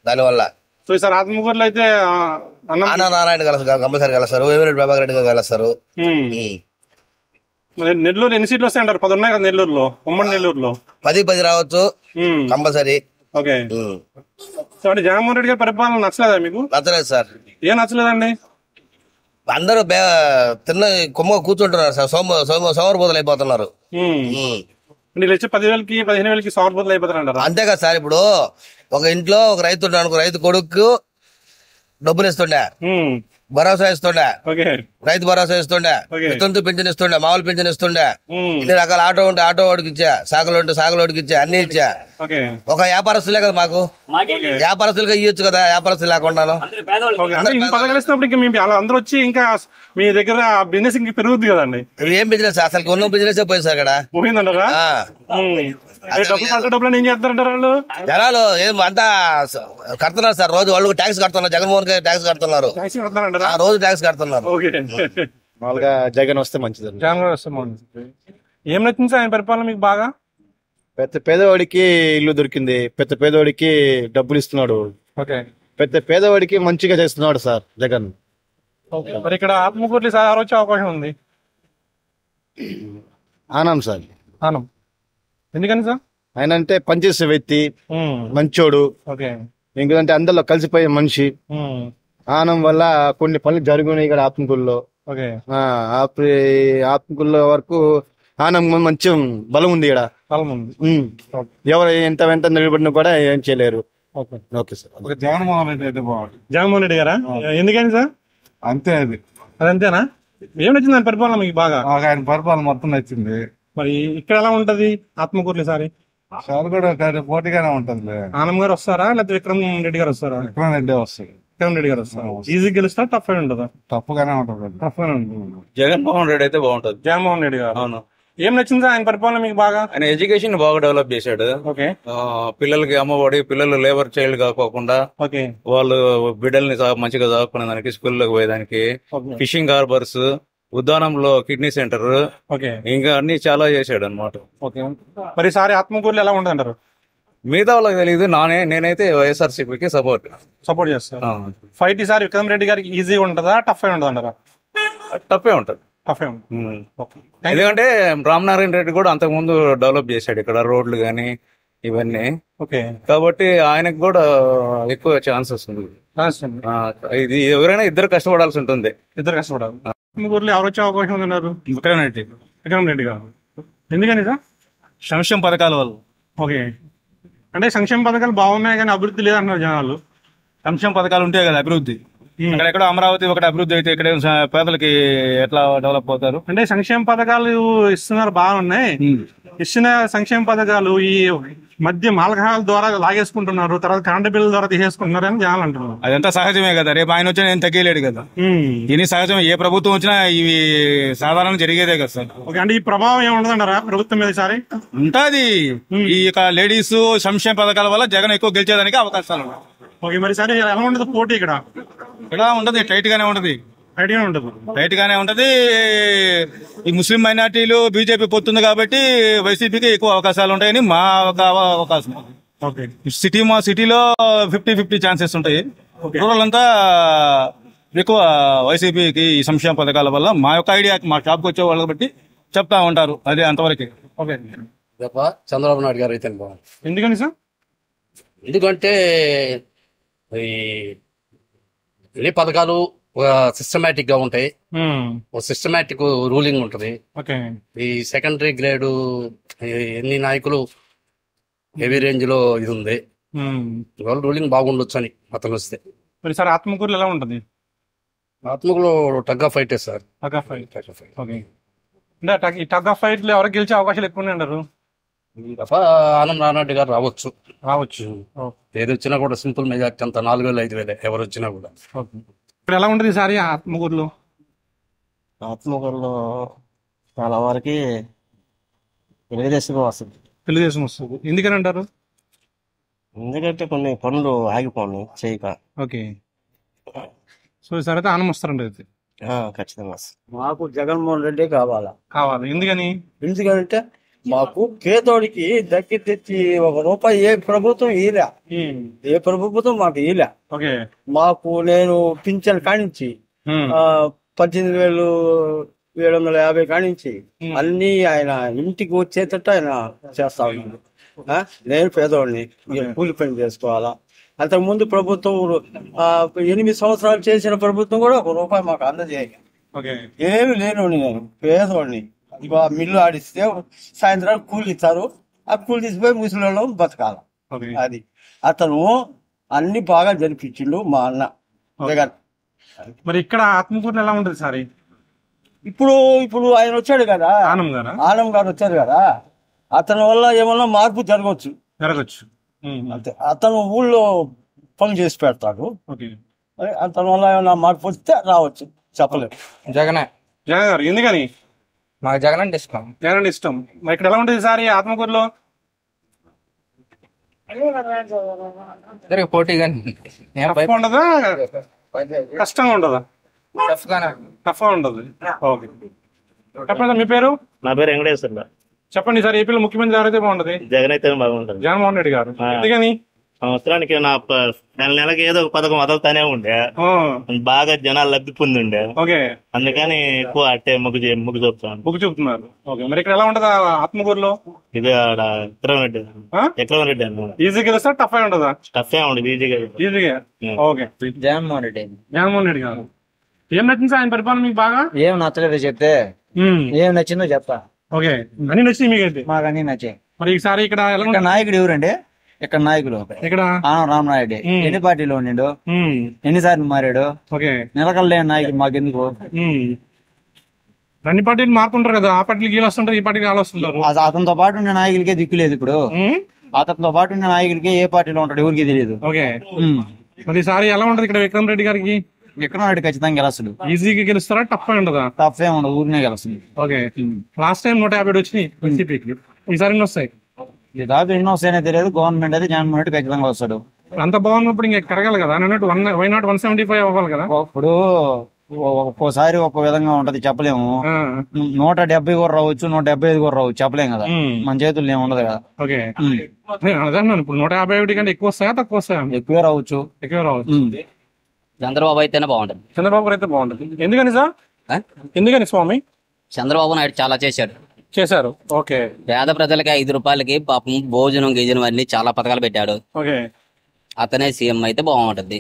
దానివల్ల. సో ఈసారి ఆత్మకూరులో అయితే నారాయణ కంపల్సరీ కలుస్తారు, వేమిరెడ్డి ప్రభాకర్ రెడ్డి గారు కలుస్తారు. నెల్లూరు ఎన్ని సీట్లు వస్తాయి అంటారు? 10 ఉన్నాయి కదా నెల్లూరులో, ఉమ్మడి నెల్లూరులో. 10 రావచ్చు కంపల్సరీ. ఓకే, సో అంటే జగన్మోహన్ రెడ్డి గారి పరిపాలన నచ్చలేదా మీకు? నచ్చలేదు సార్. ఏం నచ్చలేదండి? అందరూ తిన్న కొమ్మ కూర్చుంటున్నారు సార్. సోమరిపోతులు అయిపోతున్నారు. వీళ్ళు వచ్చి 10,000కి 15,000కి సోమరిపోతులు అయిపోతారు. అంతే కదా సార్. ఇప్పుడు ఒక ఇంట్లో ఒక రైతు ఉన్నాడు అనుకో, రైతు కొడుకు డబ్బులు ఇస్తుండే, భరోసా ఇస్తుండే, రైతు భరోసా ఇస్తుండే, వితంతు పింఛన్ ఇస్తుండే, మామూలు పింఛన్ ఇస్తుండే, ఇన్ని రకాల ఆటో ఉంటే ఆటో వాడికి ఇచ్చా, సాగులు ఉంటే సాగులోడికి ఇచ్చా, అన్ని ఇచ్చా. ఒక వ్యాపారస్తులే కదా మాకు, వ్యాపారస్తులుగా ఇవ్వచ్చు కదా, వ్యాపారస్తులు లేకుండాను. అందరూ వచ్చి ఇంకా మీ దగ్గర బిజినెస్ ఇంకా పెరుగుతుంది కదండి. ఏం బిజినెస్ అసలు ఉన్న బిజినెస్ పోయింది సార్. ఇక్కడ పోయిందంటారా? డబ్బులు ఏం చేస్తారంటారు వాళ్ళు? జనాలు ఏం అంతా కడుతున్నారు సార్. రోజు వాళ్ళు ట్యాక్స్ కడుతున్నారు. జగన్మోహన్ గారు ట్యాక్స్ కడుతున్నారు. రోజు ట్యాక్స్ కడుతున్నారు. మామూలుగా జగన్ వస్తే మంచిది. జగన్ వస్తే మంచిది. ఏం నచ్చింది సార్ ఆయన పరిపాలన మీకు బాగా? పెద్ద పేదవాడికి ఇల్లు దొరికింది, పెద్ద పేదవాడికి డబ్బులు ఇస్తున్నాడు, పెద్ద పేదవాడికి మంచిగా చేస్తున్నాడు సార్ జగన్. మరి ఇక్కడ ఆత్మకూరులో సార్ వచ్చే అవకాశం ఉంది. ఆనం సార్. ఆనం ఎందుకని సార్? ఆయన అంటే పనిచేసే వ్యక్తి, మంచోడు, ఎందుకంటే అందరిలో కలిసిపోయే మనిషి. ఆనం వల్ల కొన్ని పనులు జరుగున్నాయి ఇక్కడ ఆత్మకూరులో. ఆత్మకూరులో వరకు ఆనం మంచి బలం ఉంది. ఇక్కడ ఎవరు ఎంత వెంట నిలబడినా కూడా ఏం చేయలేరు. Okay sir. జగన్మోహన్ రెడ్డి అయితే బాగుంది. జగన్మోహన్ రెడ్డి గారా? ఎందుకని సార్? అంతే అది అంతేనా? ఏం నచ్చింది ఆయన పరిపాలన మీకు బాగా? ఆయన పరిపాలన మొత్తం నచ్చింది. మరి ఇక్కడ ఎలా ఉంటది ఆత్మకూరులో? సార్ కూడా పోటీగానే ఉంటది. ఆనం గారు వస్తారా లేకపోతే విక్రమ్ రెడ్డి గారు వస్తారా? విక్రమ్ రెడ్డి వస్తారు. విక్రమ్ రెడ్డి గారు వస్తారు. ఈజీ గెలుస్తా టఫ్ అయి ఉంటుందా? టఫ్గానే ఉంటుంది. టఫ్ గానే ఉంటుంది. జగన్మోహన్ రెడ్డి అయితే బాగుంటది. జగన్మోహన్ రెడ్డి గారు. అవును. ఏం నచ్చింది ఆయన పరిపాలన మీకు బాగా? ఆయన ఎడ్యుకేషన్ బాగా డెవలప్ చేశాడు. పిల్లలకి అమ్మఒడి, పిల్లలు లేబర్ చైల్డ్ కాకోకుండా వాళ్ళు బిడ్డల్ని మంచిగా చదువుకునే దానికి, స్కూల్లోకి పోయేదానికి, ఫిషింగ్ హార్బర్స్, ఉద్యానంలో కిడ్నీ సెంటర్, ఇంకా అన్ని చాలా చేశాడు అనమాట. మరి సారి ఆత్మకూరులో ఎలా ఉంటుందంటారు? మిగతా వాళ్ళకి తెలియదు. నేనైతే వైఎస్ఆర్సీపీకి సపోర్ట్ చేస్తాను. ఫైట్ ఈసారి విక్రమ్ రెడ్డి గారికి ఈజీగా ఉంటుందా టఫ్ అయి ఉంటుంది అంటారా? టఫే ఉంటుంది. ఎందుకంటే రామనారాయణ రెడ్డి కూడా అంతకుముందు డెవలప్ చేశాడు ఇక్కడ రోడ్లు గానీ ఇవన్నీ. కాబట్టి ఆయనకు కూడా ఎక్కువ ఛాన్సెస్ ఉంది. ఇది ఎవరైనా ఇద్దరు కష్టపడాల్సి ఉంటుంది. ఇద్దరు కష్టపడాలి. ఆత్మకూరులో ఎవరు వచ్చే అవకాశం ఉందన్నారు? విక్రమ్ రెడ్డి. విక్రమ్ రెడ్డి గారు. ఎందుకని సార్? సంక్షేమ పథకాల వల్ల. అంటే సంక్షేమ పథకాలు బాగున్నాయి కానీ అభివృద్ధి లేదంటున్నారు జనాలు. సంక్షేమ పథకాలు ఉంటాయి కదా అభివృద్ధి. ఎక్కడెక్కడ అమరావతి ఒకటి అభివృద్ధి అయితే ఇక్కడ పేదలకి ఎట్లా డెవలప్ అవుతారు? అంటే సంక్షేమ పథకాలు ఇస్తున్నారు, బాగున్నాయి. ఇచ్చిన సంక్షేమ పథకాలు ఈ మధ్య మాలకాల ద్వారా లాగేసుకుంటున్నారు, తర్వాత కరెంటు బిల్లు ద్వారా తీసేసుకుంటున్నారు అని జనాలు అంటున్నారు. అదంతా సహజమే కదా. రేపు ఆయన వచ్చినా నేను తగ్గలేడు కదా. ఇది సహజమే. ఏ ప్రభుత్వం వచ్చినా ఇవి సాధారణ జరిగేదే కదా సార్. అంటే ఈ ప్రభావం ఏముండదంటారా ప్రభుత్వం మీద? సారి ఉంటుంది. ఈ యొక్క లేడీస్ సంక్షేమ పథకాల వల్ల జగన్ ఎక్కువ గెలిచేదానికి అవకాశాలు ఉన్నాయి. మరి సరే ఎలా ఉండదు పోటీ? ఇక్కడ ఉంటది, టైట్ గానే ఉంటది. టైట్ గానే ఉంటది. ఈ ముస్లిం మైనార్టీలు బీజేపీ పొత్తుంది కాబట్టి వైసీపీకి ఎక్కువ అవకాశాలు ఉంటాయని మా ఒక అవకాశం. మా సిటీలో 50-50 ఛాన్సెస్ ఉంటాయి. రూరల్ అంతా ఎక్కువ వైసీపీకి ఈ సంక్షేమ పథకాల వల్ల మా యొక్క ఐడియా, మా షాప్కి వచ్చే వాళ్ళకి బట్టి చెప్తా ఉంటారు. అదే అంతవరకు. చంద్రబాబు నాయుడు గారు అయితే బాగుంది. ఎందుకని సార్? ఎందుకంటే ఈ పథకాలు సిస్టమేటిక్ గా ఉంటాయి. సిస్టమేటిక్ రూలింగ్ ఉంటది. ఈ సెకండరీ గ్రేడ్ ఎన్ని నాయకులు హెవీ రేంజ్ లో ఇది ఉంది. ఇవాళ రూలింగ్ బాగుండొచ్చు అని అతను వస్తే. సార్ ఆత్మకూరులో ఎలా ఉంటది? ఆత్మకూరులో టగ్ ఆఫ్ ఫైట్ సార్. అంటే ఈ టగ్ ఆఫ్ ఫైట్ లో ఎవరికి గెలిచే అవకాశాలు ఎక్కువ అంటారు? ఆనం రానారెడ్డి గారు రావచ్చు. ఏది వచ్చినా కూడా సింపుల్ మెజార్టీ అంత 4,000-5,000 ఎవరు వచ్చినా కూడా. ఇక్కడ ఎలా ఉంటుంది సార్ ఆత్మకూరులో? ఆత్మకూరులో చాలా వరకు తెలుగుదేశం వస్తుంది. తెలుగుదేశం వస్తుంది. ఎందుకని అంటారు? ఎందుకంటే కొన్ని పనులు ఆగిపోయి చేయక. సో సరే ఆనం వస్తారండి అయితే? ఖచ్చితంగా మాకు జగన్మోహన్ రెడ్డి కావాలి. ఎందుకని? ఎందుకంటే మాకు పేదోడికి దగ్గర తెచ్చి ₹1 ఏ ప్రభుత్వం ఇయలే. ఏ ప్రభుత్వం మాకు ఇయలే. మాకు నేను పింఛన్ కానించి 18,750 కానించి అన్ని ఆయన ఇంటికి వచ్చేటట్టు ఆయన చేస్తా ఉన్నాడు. నేను పేదోడిని కూలి పని చేసుకోవాలా, అంతకు ముందు ప్రభుత్వం 8 సంవత్సరాలు చేసిన ప్రభుత్వం కూడా ₹1 మాకు అందజేయాలి. ఏమి లేనివాడిని నేను, పేదవాడిని. ఇక మిల్లు ఆడిస్తే సాయంత్రం కూలి ఇస్తారు, ఆ కూలి తీసిపోయి ముసలిలో బతకాలి. అది అతను అన్ని బాగా జరిపించిండు మా అన్న జగన్. మరి ఇక్కడ ఆత్మకూరులో ఎలా ఉంటుంది సార్? ఇప్పుడు ఆయన వచ్చాడు కదా, ఆనం గారు వచ్చారు కదా, అతని వల్ల ఏమన్నా మార్పు జరగచ్చు. అంతే, అతను ఊళ్ళో పనులు చేసి పెడతాడు. అతని వల్ల ఏమన్నా మార్పు వస్తే రావచ్చు, చెప్పలేదు. జగన్ గారు ఎందుకని? మాకు జగన్ అంటే ఇష్టం. జగన్ అంటే ఇష్టం. మరి ఇక్కడ ఎలా ఉంటుంది సార్ ఈ ఆత్మకూరులో? పోటీగా ఉండదా, కష్టంగా ఉండదా? టఫ్ గా ఉండదు. ఓకే, చెప్పండి సార్ మీ పేరు? నా పేరు వెంకటేశ్వర. చెప్పండి సార్, ఏపీలో ముఖ్యమంత్రి ఎవరైతే బాగుంటది? జగన్ అయితే బాగుంటది. జగన్మోహన్ రెడ్డి గారు. ఎందుకని? సంవత్సరానికి నెలకి ఏదో ఒక పథకం వదలుతానే ఉండే, బాగా జనాలు లబ్ధి పొంది ఉండే. అందుకని ఎక్కువ అట్టే మొగ్గు చూపుతున్నారు. మరి ఇక్కడ ఎలా ఉంటది ఆత్మకూరులో? ఇది ఎక్రమరెడ్డి అన్న. ఈజీగా వస్తా టఫ్ అయి ఉంటదా? టఫ్ ఏ ఉండదు, ఈజీగా. ఓకే, జగన్మోహన్ రెడ్డి. జగన్మోహన్ రెడ్డి గారు ఏం నచ్చింది సార్ ఆయన పరిపాలన మీకు బాగా? ఏం నచ్చలేదు చెప్తే, ఏం నచ్చిందో చెప్తా. ఓకే, అన్ని నచ్చింది మీకైతే? మాకు అన్ని నచ్చాయి. మరి ఈసారి ఇక్కడ నాయకుడు ఎవరండి? ఇక్కడ నాయకులు ఇక్కడ రామనాయుడు ఎన్ని పార్టీలో ఉండిండు, ఎన్నిసార్లు మారాడు, నిలకడలేని నాయకుడు మాకెందుకు? అన్ని పార్టీలు మారుతుంటారు కదా, ఆ పార్టీకి వీళ్ళు వస్తుంటారు, ఈ పార్టీకి వాళ్ళు వస్తుంటారు. అతనితో పాటు ఉన్న నాయకులకే దిక్కులేదు. ఇప్పుడు అతనితో పాటు ఉన్న నాయకులకి ఏ పార్టీలో ఉంటాడు ఎవరికి తెలియదు. మరి ఈసారి ఎలా ఉంటది ఇక్కడ విక్రమ్ రెడ్డి గారికి? విక్రమ్ రెడ్డి ఖచ్చితంగా గెలుస్తాడు. ఈజీగా గెలుస్తారా? టఫ్ అయి ఉండదా? టఫ్ ఏ ఉండదు, ఊరినే గెలుస్తుంది. ఓకే, లాస్ట్ టైం 150 వచ్చినాయి వైసీపీకి, ఈసారి ఎన్ని వస్తాయి? దాదాపు ఎన్నో వస్తాయనే తెలియదు. గవర్నమెంట్ అయితే జగన్మోహన్ రెడ్డి ఖచ్చితంగా వస్తాడు. అంత బాగున్నప్పుడు ఇంకా కరగాలి కదా, వై నాట్ 175 అవ్వాలి కదా. ఇప్పుడు ఒక్కోసారి ఒక్కో విధంగా ఉంటది, చెప్పలేము. 170 కూడా రావచ్చు, 175 కూడా రావచ్చు, చెప్పలేము కదా, మన చేతుల్లో ఏమి ఉండదు కదా. ఓకే, ఇప్పుడు 151 కంటే ఎక్కువ వస్తాయా తక్కువ వస్తాయా? ఎక్కువే రావచ్చు. చంద్రబాబు అయితేనే బాగుంటది. చంద్రబాబు అయితే బాగుంటది. ఎందుకని సార్? ఎందుకని స్వామి? చంద్రబాబు నాయుడు చాలా చేశారు. ఓకే, పేద ప్రజలకి ₹5 పాపం భోజనం గీజనం అన్ని చాలా పథకాలు పెట్టాడు. అతనే సీఎం అయితే బాగుంటది.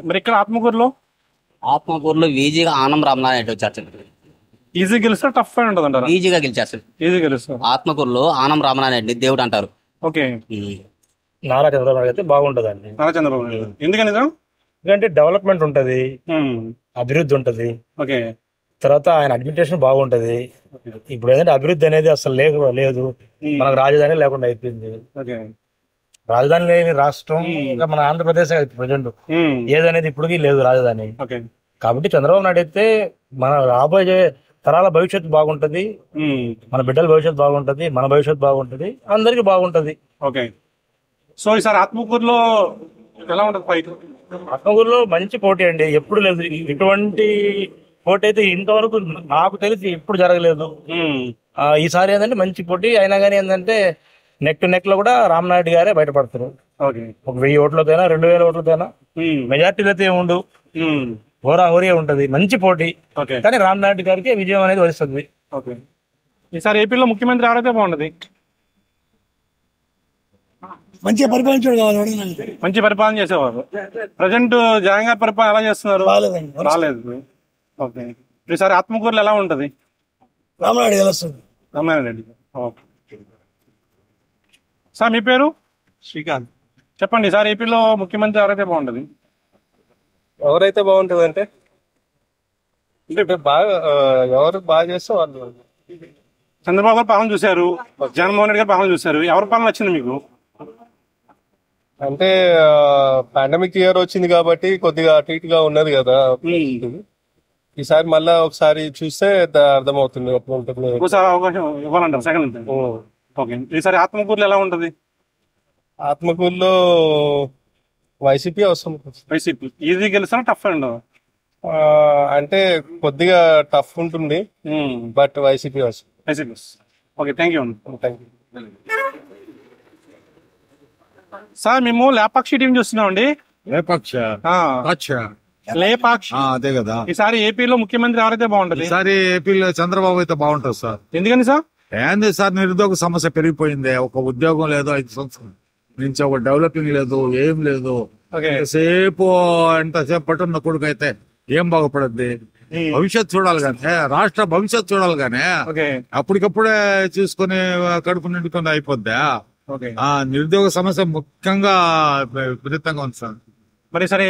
మరి ఇక్కడ ఆత్మకూరులో ఈజీగా ఆనం రామనాయుడు వచ్చారు. ఈజీ గెలుస్తా టఫ్ అయి ఉండదు అంటారు? ఈజీగా గెలిచారు. ఆత్మకూరులో ఆనం రామనాయుడు దేవుడు అంటారు. నారా చంద్రబాబు అయితే బాగుంటదండి. నారా చంద్రబాబు నాయుడు ఎందుకని? ఎందుకంటే డెవలప్మెంట్ ఉంటది, అభివృద్ధి ఉంటది. తర్వాత ఆయన అడ్మినిస్ట్రేషన్ బాగుంటది. ఇప్పుడు ఏంటంటే అభివృద్ధి అనేది అసలు లేదు. మనకు రాజధాని లేకుండా అయిపోయింది. రాజధాని లేని రాష్ట్రం ఇంకా మన ఆంధ్రప్రదేశ్ ప్రజెంట్ ఏదనేది ఇప్పటికీ లేదు రాజధాని. కాబట్టి చంద్రబాబు నాయుడు అయితే మన రాబోయే తరాల భవిష్యత్తు బాగుంటది, మన బిడ్డల భవిష్యత్తు బాగుంటది, మన భవిష్యత్తు బాగుంటది, అందరికి బాగుంటది. సో ఈసారి ఆత్మకూరులో ఎలా ఉంటది ఫైట్? ఆత్మకూరులో మంచి పోటీ అండి, ఎప్పుడు లేదు ఇటువంటి పోటీ అయితే ఇంతవరకు నాకు తెలిసి ఎప్పుడు జరగలేదు. ఈసారి ఏంటంటే మంచి పోటీ అయినా కానీ ఏంటంటే నెక్ టు నెక్ లో కూడా రామనాయుడు గారే బయటపడతారు. ఒక 1000 ఓట్లతోనా 2000 ఓట్లతోనా మెజార్టీలో అయితే ఏముండు, హోరాహోరీ ఉంటది, మంచి పోటీ. కానీ రామనాయుడు గారికి విజయం అనేది వస్తుంది. ఈసారి ఏపీలో ముఖ్యమంత్రి ఎవరైతే బాగుంటది? మంచిగా పరిపాలించాడు కావాలి, మంచి పరిపాలన చేసేవారు. ప్రజెంట్ జగన్ గారి పరిపాలన ఎలా చేస్తున్నారు? రాలేదు. ఓకే, ఈసారి ఆత్మకూరులో ఎలా ఉంటది? రామనాయుడు గెలుస్తుంది. రామనాయుడు. సార్ మీ పేరు? శ్రీకాంత్. చెప్పండి, ఈసారి ఏపీలో ముఖ్యమంత్రి ఎవరైతే బాగుంటది? ఎవరైతే బాగుంటది అంటే బాగా ఎవరు బాగా చేస్తే వాళ్ళు. చంద్రబాబు గారు పాలన చూశారు, జగన్మోహన్ రెడ్డి గారు పాలన చూశారు, ఎవరి పాలన వచ్చింది మీకు? అంటే పాండమిక్ ఇయర్ వచ్చింది కాబట్టి కొద్దిగా అటు ఇటుగా ఉన్నది కదా. ఈసారి మళ్ళా ఒకసారి చూస్తే అర్థమవుతుంది. అవకాశం ఇవ్వాలంటారు సెకండ్. ఓకే, ఈసారి ఆత్మకూరులో ఎలా ఉంటది? ఆత్మకూరులో వైసీపీ వస్తుంది. వైసీపీ ఈజీ గెలుస్తా టఫ్ ఉండదు? అంటే కొద్దిగా టఫ్ ఉంటుంది, బట్ వైసీపీ వస్తుంది. Okay, thank you. సార్ మేము లేపాక్షి టీం చూస్తున్నాం అండి. లేపాక్షి అదే కదా. ఈసారి ఏపీలో ముఖ్యమంత్రి ఎవరైతే బాగుంటది? ఈసారి ఏపీలో చంద్రబాబు అయితే బాగుంటది సార్. ఎందుకని సార్? ఏంది సార్, నిరుద్యోగ సమస్య పెరిగిపోయింది, ఒక ఉద్యోగం లేదు 5 సంవత్సరాలు. నుంచి ఒక డెవలపింగ్ లేదు, ఏం లేదు. సేపు ఎంతసేపు పట్టున్న కొడుకు అయితే ఏం బాగుపడద్ది? భవిష్యత్తు చూడాలి కానీ, రాష్ట్ర భవిష్యత్తు చూడాలి కానీ అప్పటికప్పుడే చూసుకొని కడుపు నిండుకొని అయిపోద్దా? నిరుద్యోగ సమస్య ముఖ్యంగా విపరీతంగా ఉంది సార్. మరి సరే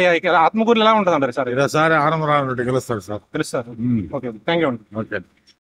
ఆత్మకూరులో ఎలా ఉంటుంది అంటారు సార్? ఈసారి ఆనందరావు రెడ్డి గెలుస్తాడు సార్. తెలుస్తారు. Okay, thank you. ఓకే.